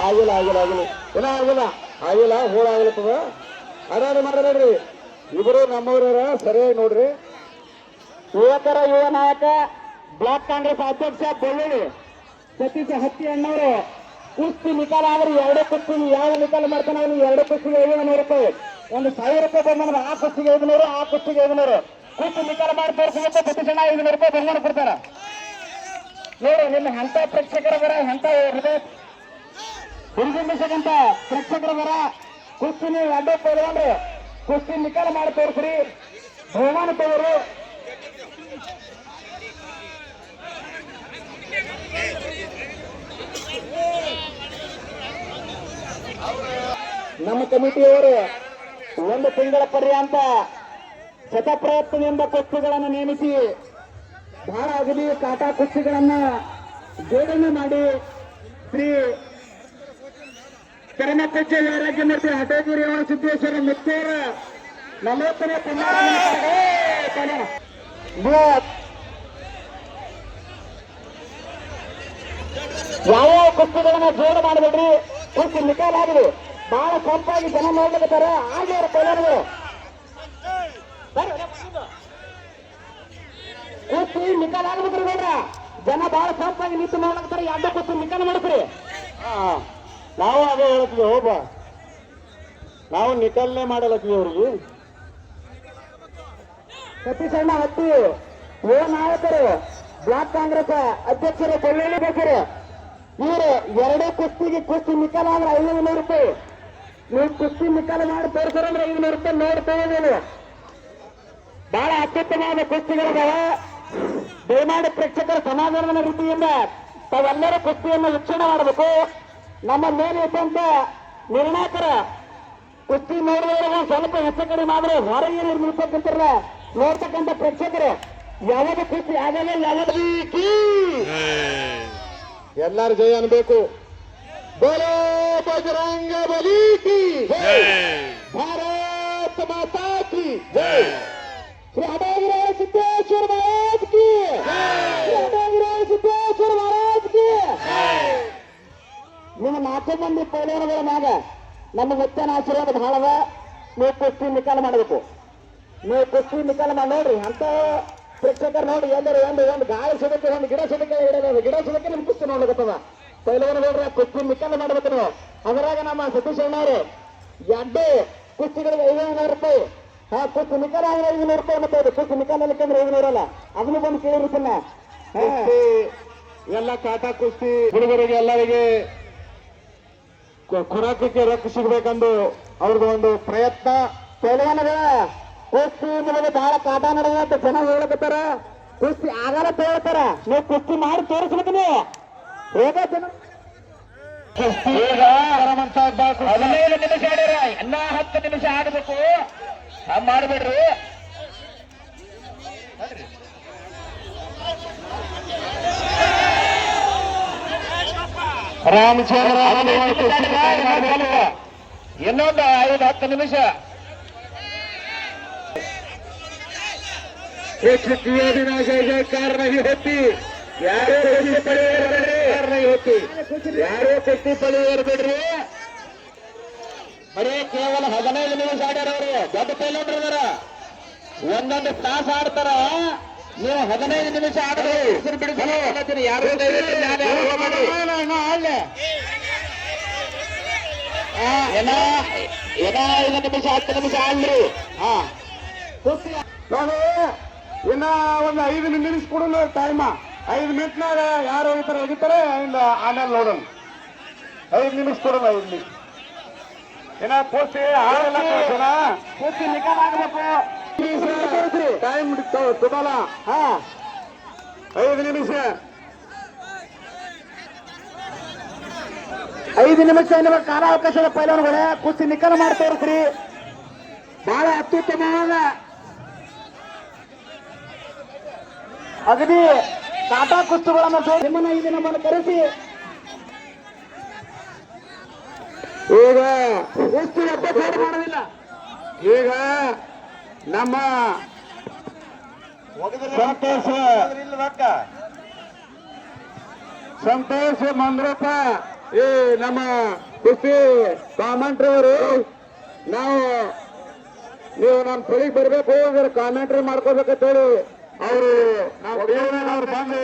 ಆಗಿಲ್ಲ ಹೋಳಾಗ್ಲತ್ತದ ಅದಾದ ಮಾಡ್ರಿ ಇಬ್ರು ನಮ್ಮವ್ರ ಸರಿಯಾಗಿ ನೋಡ್ರಿ ಯುವ ನಾಯಕ ಬ್ಲಾಕ್ ಕಾಂಗ್ರೆಸ್ ಅಧ್ಯಕ್ಷ ಬೆಳ್ಳುಳ್ಳಿ ಸತೀಶ ಹತ್ತಿ ಅಣ್ಣವರು ಕುಸ್ತಿ ನಿಕಾಲ ಆದ್ರೆ 2 ಕುಸ್ತಿ ಯಾವ ನಿಕಾಲ ಮಾಡ್ತಾನೆ ಅವನು 2 ಕುಸ್ತಿಗೆ 500 ರೂಪಾಯಿ ಒಂದು 1000 ರೂಪಾಯಿ ಬಂದ್ರೆ ಆ ಕುಸ್ತಿಗೆ 500 ಕುಸ್ತಿ ನಿಕಾಲ ಮಾಡಿ ತೋರಿಸ್ಬೇಕು ಸತೀಶ್ ಅಣ್ಣ 500 ರೂಪಾಯಿ ಬಹುಮಾನ ಕೊಡ್ತಾರ ನೋಡಿ ನಿಮ್ಮ ಅಂತ ಪ್ರೇಕ್ಷಕರ ಬರ ಅಂತ ಹುಡುಗಿಸಂತ ಪ್ರೇಕ್ಷಕರ ಬರ ಕುಸ್ತಿ ನೀವು ಅಡ್ಡ ತಗೊಂಡ್ರೆ ಕುಸ್ತಿ ನಿಕಾಲ ಮಾಡಿ ತೋರಿಸ್ರಿ ಬಹುಮಾನ ತಗೋರು ನಮ್ಮ ಕಮಿಟಿಯವರು 1 ತಿಂಗಳ ಪರ್ಯಂತ ಶತಪ್ರಯತ್ನದಿಂದ ಕುಸ್ತಿಗಳನ್ನು ನೇಮಿಸಿ ಬಹಳ ಅಗಲಿ ಕಾಟಾ ಕುಸ್ತಿಗಳನ್ನ ಜೋಡಣೆ ಮಾಡಿ ಶ್ರೀ ಕರಮಕಚ್ಚ ರಾಜ್ಯಮೂರ್ತಿ ಹಠೇಗಿರಿ ಸಿದ್ದೇಶ್ವರ ಮುತ್ತೇರ 40ನೇ ಯಾವ ಕುಸ್ತಿಗಳನ್ನ ಜೋಡು ಮಾಡಬೇಡ್ರಿ. ಕುಸ್ತಿ ನಿಕಾಲ್ ಆಗಿದೆ. ಬಹಳ ಸಂಪಾಗಿ ಜನ ನೋಡ್ಲಿಕ್ಕಾರ ಹಾಗೆ ಅವ್ರ ಪೈಲನ್ಗಳು ಕುಸ್ತಿ ನಿಕಾಲ್ ಆಗ್ಬೇಕ್ರಿ ಬೇಡ್ರ. ಜನ ಬಹಳ ಸಂಪಾಗಿ ನಿಂತು ನೋಡ್ಲಕ್ತಾರ. ಎರಡು ಕುಸ್ತಿ ನಿಕಾಲ್ ಮಾಡ್ತೀರಿ. ನಾವು ಅದೇ ಹೇಳ್ತೀವಿ. ಹೋಗ ನಾವು ನಿಕಲ್ನೇ ಮಾಡಲತ್ತೀವಿ ಅವ್ರಿಗೆ. ಸತೀಶ್ ಅಣ್ಣ ಹತ್ತಿ ಯುವ ನಾಯಕರು ಬ್ಲಾಕ್ ಕಾಂಗ್ರೆಸ್ ಅಧ್ಯಕ್ಷರು ಬೆಳ್ಳುಳ್ಳಿ ಬೇಕರು ಇವರು ಎರಡೇ ಕುಸ್ತಿ ನಿಕಾಲ ಅಂದ್ರೆ 500 ರೂಪಾಯಿ. ನೀವು ಕುಸ್ತಿ ನಿಕಾಲ ಮಾಡಿ ತೋರಿಸ್ರಂದ್ರೆ 500 ರೂಪಾಯಿ ನೋಡ್ತೇವೆ. ನೀವು ಬಹಳ ಅತ್ಯುತ್ತಮವಾದ ಕುಸ್ತಿಗಳಿದಾವ. ದಯಮಾಡಿ ಪ್ರೇಕ್ಷಕರ ಸಮಾಧಾನದ ರೀತಿಯಿಂದ ತಾವೆಲ್ಲರೂ ಕುಸ್ತಿಯನ್ನು ವೀಕ್ಷಣೆ ಮಾಡಬೇಕು. ನಮ್ಮ ಮೇಲೆ ಇದ್ದಂತ ನಿರ್ಣಾಯಕರ ಕುಸ್ತಿ ನೋಡಿದವರಿಗೆ ಸ್ವಲ್ಪ ಹೆಚ್ಚು ಕಡಿಮೆ ಆದ್ರೆ ಹೊರಗೆ ನಿಲ್ತಕ್ಕಂತಾರಲ್ಲ ನೋಡ್ತಕ್ಕಂಥ ಪ್ರೇಕ್ಷಕರು ಯಾವಾಗ ಕುಸ್ತಿ ಆಗಲ್ಲ ಯಾವಾಗ ಎಲ್ಲಾರು ಜಯ ಅನ್ಬೇಕು. ಬೋಲೋ ಬಜರಂಗ ಬಲಿ ಕಿ ಭಾರತ್ ಮಾತಾ ಕಿ ಜೈ. ಶ್ರೀ ಹಡಗಿರಾಯ ಸಿದ್ದೇಶ್ವರ ಮಹಾರಾಜ್ ಕಿ ಶ್ರೀ ಹಡಗಿರಾಯ ಸಿದ್ದೇಶ್ವರ ಮಹಾರಾಜ್ ಕಿ. ನಿಮ್ಮ 4 ಮಂದಿ ಪೈಲವಾನಗಳ ಮ್ಯಾಗ ನಮ್ಮ ವ್ಯಕ್ತಿಯ ಆಶೀರ್ವಾದ ಬಹಳದ. ನೀವು ಕುಸ್ತಿ ನಿಕಾಲ ಮಾಡಬೇಕು. ನೀವು ಕುಸ್ತಿ ನಿಕಾಲ ಮಾಡಿ ನೋಡ್ರಿ. ಅಂತ ಪ್ರೇಕ್ಷಕರು ನೋಡಿ ಎಲ್ಲರೂ ಒಂದು ಗಾಳಿ ಸಿಗಕ್ಕೆ ಒಂದು ಗಿಡ ಸಿಗಕ್ಕೆ ಇಡೋದು. ಗಿಡ ಸಿಗಕ್ಕೆ ನಿಮ್ ಕುಸ್ತಿ ನೋಡ್ಲಿಕ್ಕತ್ತದ. ಪೈಲವಾನ ನೋಡ್ರಿ ಕುಸ್ತಿ ನಿಕಾಲ ಮಾಡ್ಬೇಕು ನೀವು. ಅದರಾಗ ನಮ್ಮ ಸತೀಶ್ ಅಣ್ಣವ್ರು 2 ಕುಸ್ತಿಗಳಿಗೆ 500 ರೂಪಾಯಿ. ಕುಸ್ತಿ ನಿಕಾಲ ಆದ್ರೆ 500 ರೂಪಾಯಿ ಮತ್ತೆ ಕುಸ್ತಿ ನಿಕಾಲ ಅಲ್ಲಿಕಂದ್ರೆ 500 ಅಲ್ಲ. ಅದನ್ನು ಬಂದು ಕೇಳಿರ್ತೀನಿ. ಎಲ್ಲ ಕಾಟಾ ಕುಸ್ತಿ ಹುಡುಗರಿಗೆ ಎಲ್ಲರಿಗೆ ಖುರಾಕಿಗೆ ರೊಕ್ಕ ಸಿಗ್ಬೇಕಂದು ಅವ್ರದ್ದು ಒಂದು ಪ್ರಯತ್ನ. ಪೈಲವಾನದ ಕುಸ್ತಿ ನಿಮಗೆ ಬಹಳ ಕಾಟ ನಡೆದ ಜನ ಹೇಳಕತ್ತಾರ. ಕುಸ್ತಿ ಆಗಲ್ಲ ಹೇಳ್ತಾರ. ನೀವು ಕುಸ್ತಿ ಮಾಡಿ ತೋರಿಸ್ಬೇಕು. ನೀವು ಹೇಗ ಜನ 15 ನಿಮಿಷ ಆಡ್ಯಾರ. ಇನ್ನ 10 ನಿಮಿಷ ಆಡಬೇಕು. ಮಾಡಬೇಡ್ರಿ. ರಾಮಚಂದ್ರ ಇನ್ನೊಂದು 5-10 ನಿಮಿಷ. ಕಾರಣ ಹೋಗ್ತಿ ಯಾರೋ ಕುಸ್ತಿ ಪಳಿ ಏರ್ಬೇಡ್ರಿ. ಬರೀ ಕೇವಲ 15 ನಿಮಿಷ ಆಡ್ಯಾರ ಅವರು. ದೊಡ್ಡ ಪೈಲೋಡ್ರದಾರ. ಒಂದೊಂದು ತಾಸು ಆಡ್ತಾರ. ನೀವು 15 ನಿಮಿಷ ಆಡಬೇಕು. ಬಿಡಿಸ್ತೀನಿ ಯಾರು 5 ನಿಮಿಷ 10 ನಿಮಿಷ ಆಡ್ರಿ. ನಾನು ಇನ್ನ ಒಂದು 5 ನಿಮಿಷ ಕೊಡೋಣ ಟೈಮ. 5 ಮಿನಿಟ್ನಾಗ ಯಾರು ಹೋಗಿತಾರೆ ಆಮೇಲೆ ನೋಡೋಣ. 5 ನಿಮಿಷ ಕೊಡೋಣ. 5 ನಿಮಿಷ ಏನ ಪೋಸ್ಟಿ ಆಡಲ್ಲ. ಕುಸ್ತಿ ನಿಕಾಲ ಆಗಬೇಕು. ಟೈಮ್ ತಗೋಲ್ಲ. 5 ನಿಮಿಷ 5 ನಿಮಿಷ ನಿಮಗೆ ಕಾಲಾವಕಾಶದ ಪೈಲವಾನಗಳೇ ಕುಸ್ತಿ ನಿಕಾಲ ಮಾಡಿ ತೋರಿಸ್ರಿ. ಬಹಳ ಅತ್ಯುತ್ತಮವಾದ ಅಗದಿ ಕಾಟಾ ಕುಸ್ತಿಗಳನ್ನು ನಿಮ್ಮನ್ನ ಈ ದಿನ ಕರೆಸಿ ಈಗ ಕುಸ್ತಿ ಅಭ್ಯಾಸ ಮಾಡೋದಿಲ್ಲ. ಈಗ ನಮ್ಮ ಸಂತೋಷ ಮಂದ್ರಪ್ಪ ಈ ನಮ್ಮ ಕುಸ್ತಿ ಕಾಮೆಂಟ್ರಿ ಅವರು ನೀವು ನಮ್ಮ ಪಳಿಗೆ ಬರ್ಬೇಕು. ಕಾಮೆಂಟ್ರಿ ಮಾಡ್ಕೋಬೇಕಂತ ಹೇಳಿ ಅವರು ಅವ್ರು ಬಂದು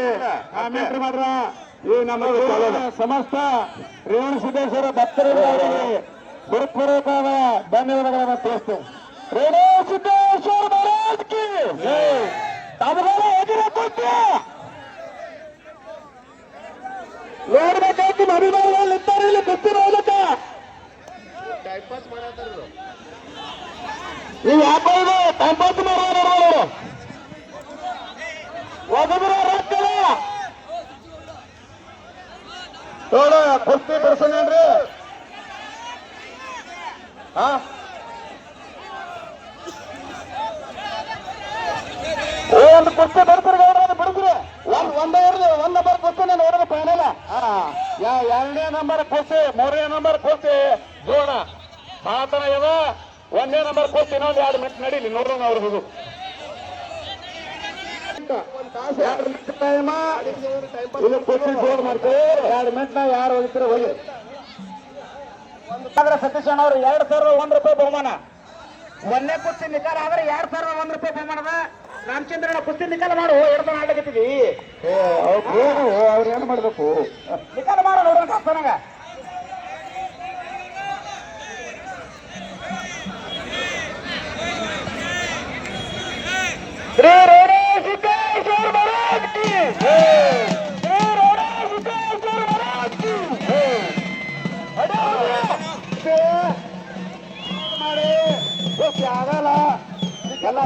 ಕಾಮೆಂಟ್ರಿ ಮಾಡ್ರ. ಈ ನಮ್ಮ ಸಮಸ್ತ ರೇವಣ ಸಿದ್ದೇಶ್ವರ ಭಕ್ತರಿಗೆ ಹೃತ್ಪೂರ್ವಕವಾದ ಧನ್ಯವಾದಗಳನ್ನು ತಿಳಿಸ್ತೇವೆ. ರೇಣು ಸಿದ್ದೇಶ್ವರ ಮಹಾರಾಜ್ ಕಿ ತಮಗೆಲ್ಲ ಹೇಗಿರೋ ಕುಸ್ತಿ ನೋಡ್ಬೇಕಾಯ್ತು. ಅಭಿಮಾನಿಗಳು ಇರ್ತಾರೆ ಇಲ್ಲಿ ಕುಸ್ತಿ ನೋಡ್ಬೇಕ. ನೀವು ಯಾಕೋ ಇದು ಟೈಮ್ ಪಾಸ್ ಮಾಡೋರು ಒಬ್ಬರು ರೊಕ್ಕಲ್ಲ. ನೋಡ ಕುಸ್ತಿ ಬಿಡಿಸೋಣೇನ್ರಿ. ಒಂದು ಕುಸ್ತಿ ಬಿಡ್ತೀರಿ ಬಿಡಿದ್ರಿ. ಒಂದೇ ಇರಲಿ. 1 ನಂಬರ್ ಕುಸ್ತಿ ನಾನು ಹೊರಗೆ ಫೈನಲ್. 2ನೇ ನಂಬರ್ ಕುಸ್ತಿ 3ನೇ ನಂಬರ್ ಕುಸ್ತಿ ಜೋಡ ಮಾತನ ಇವ. 1ನೇ ನಂಬರ್ ಕುಸ್ತಿ ಇನ್ನೊಂದು 2 ಮಿನಿಟ್ ನಡೀಲಿ ನೋಡ್ರಿ ಅವ್ರದ್ದು. ಮಿನಿಟ್ ಎರಡು ಮಿನಿಟ್ ಟೈಮ್ ಇಲ್ಲಿ ಕುಸ್ತಿ ಜೋಡ್ ಮಾಡ್ತೇವೆ 2 ಮಿನಿಟ್ನಾಗ ಯಾರು ಹೋಗಿರ್ತಾರೆ ಹೋಗಿ ಆದ್ರೆ ಸತೀಶ್ ಅಣ್ಣ ಅವರು 2001 ರೂಪಾಯಿ ಬಹುಮಾನ. ಮೊನ್ನೆ ಕುಸ್ತಿ ನಿಕಾಲ ಆದ್ರೆ 2001 ರೂಪಾಯಿ ಬಹುಮಾನದ. ರಾಮಚಂದ್ರಣ್ಣ ಕುಸ್ತಿ ನಿಕಾಲ ಮಾಡು, ಹಿಡ್ದು ಆಡಕತ್ತೀವಿ. ಅವ್ರು ಏನು ಮಾಡ್ಬೇಕು ನಿಕಾಲ ಮಾಡ ನೋಡೋಣ ಕಾಸ್ತನಾಗ. ಶ್ರೀ ರೇಣು ಸಿದ್ದೇಶ್ವರ ಮಹಾರಾಜ್ ಕಿ ಜೈ. ಶ್ರೀ ರೇಣು ಸಿದ್ದೇಶ್ವರ ಮಹಾರಾಜ್ ಕಿ ಜೈ. ಮಾಡಿ ಆಗಲ್ಲ ಎಲ್ಲ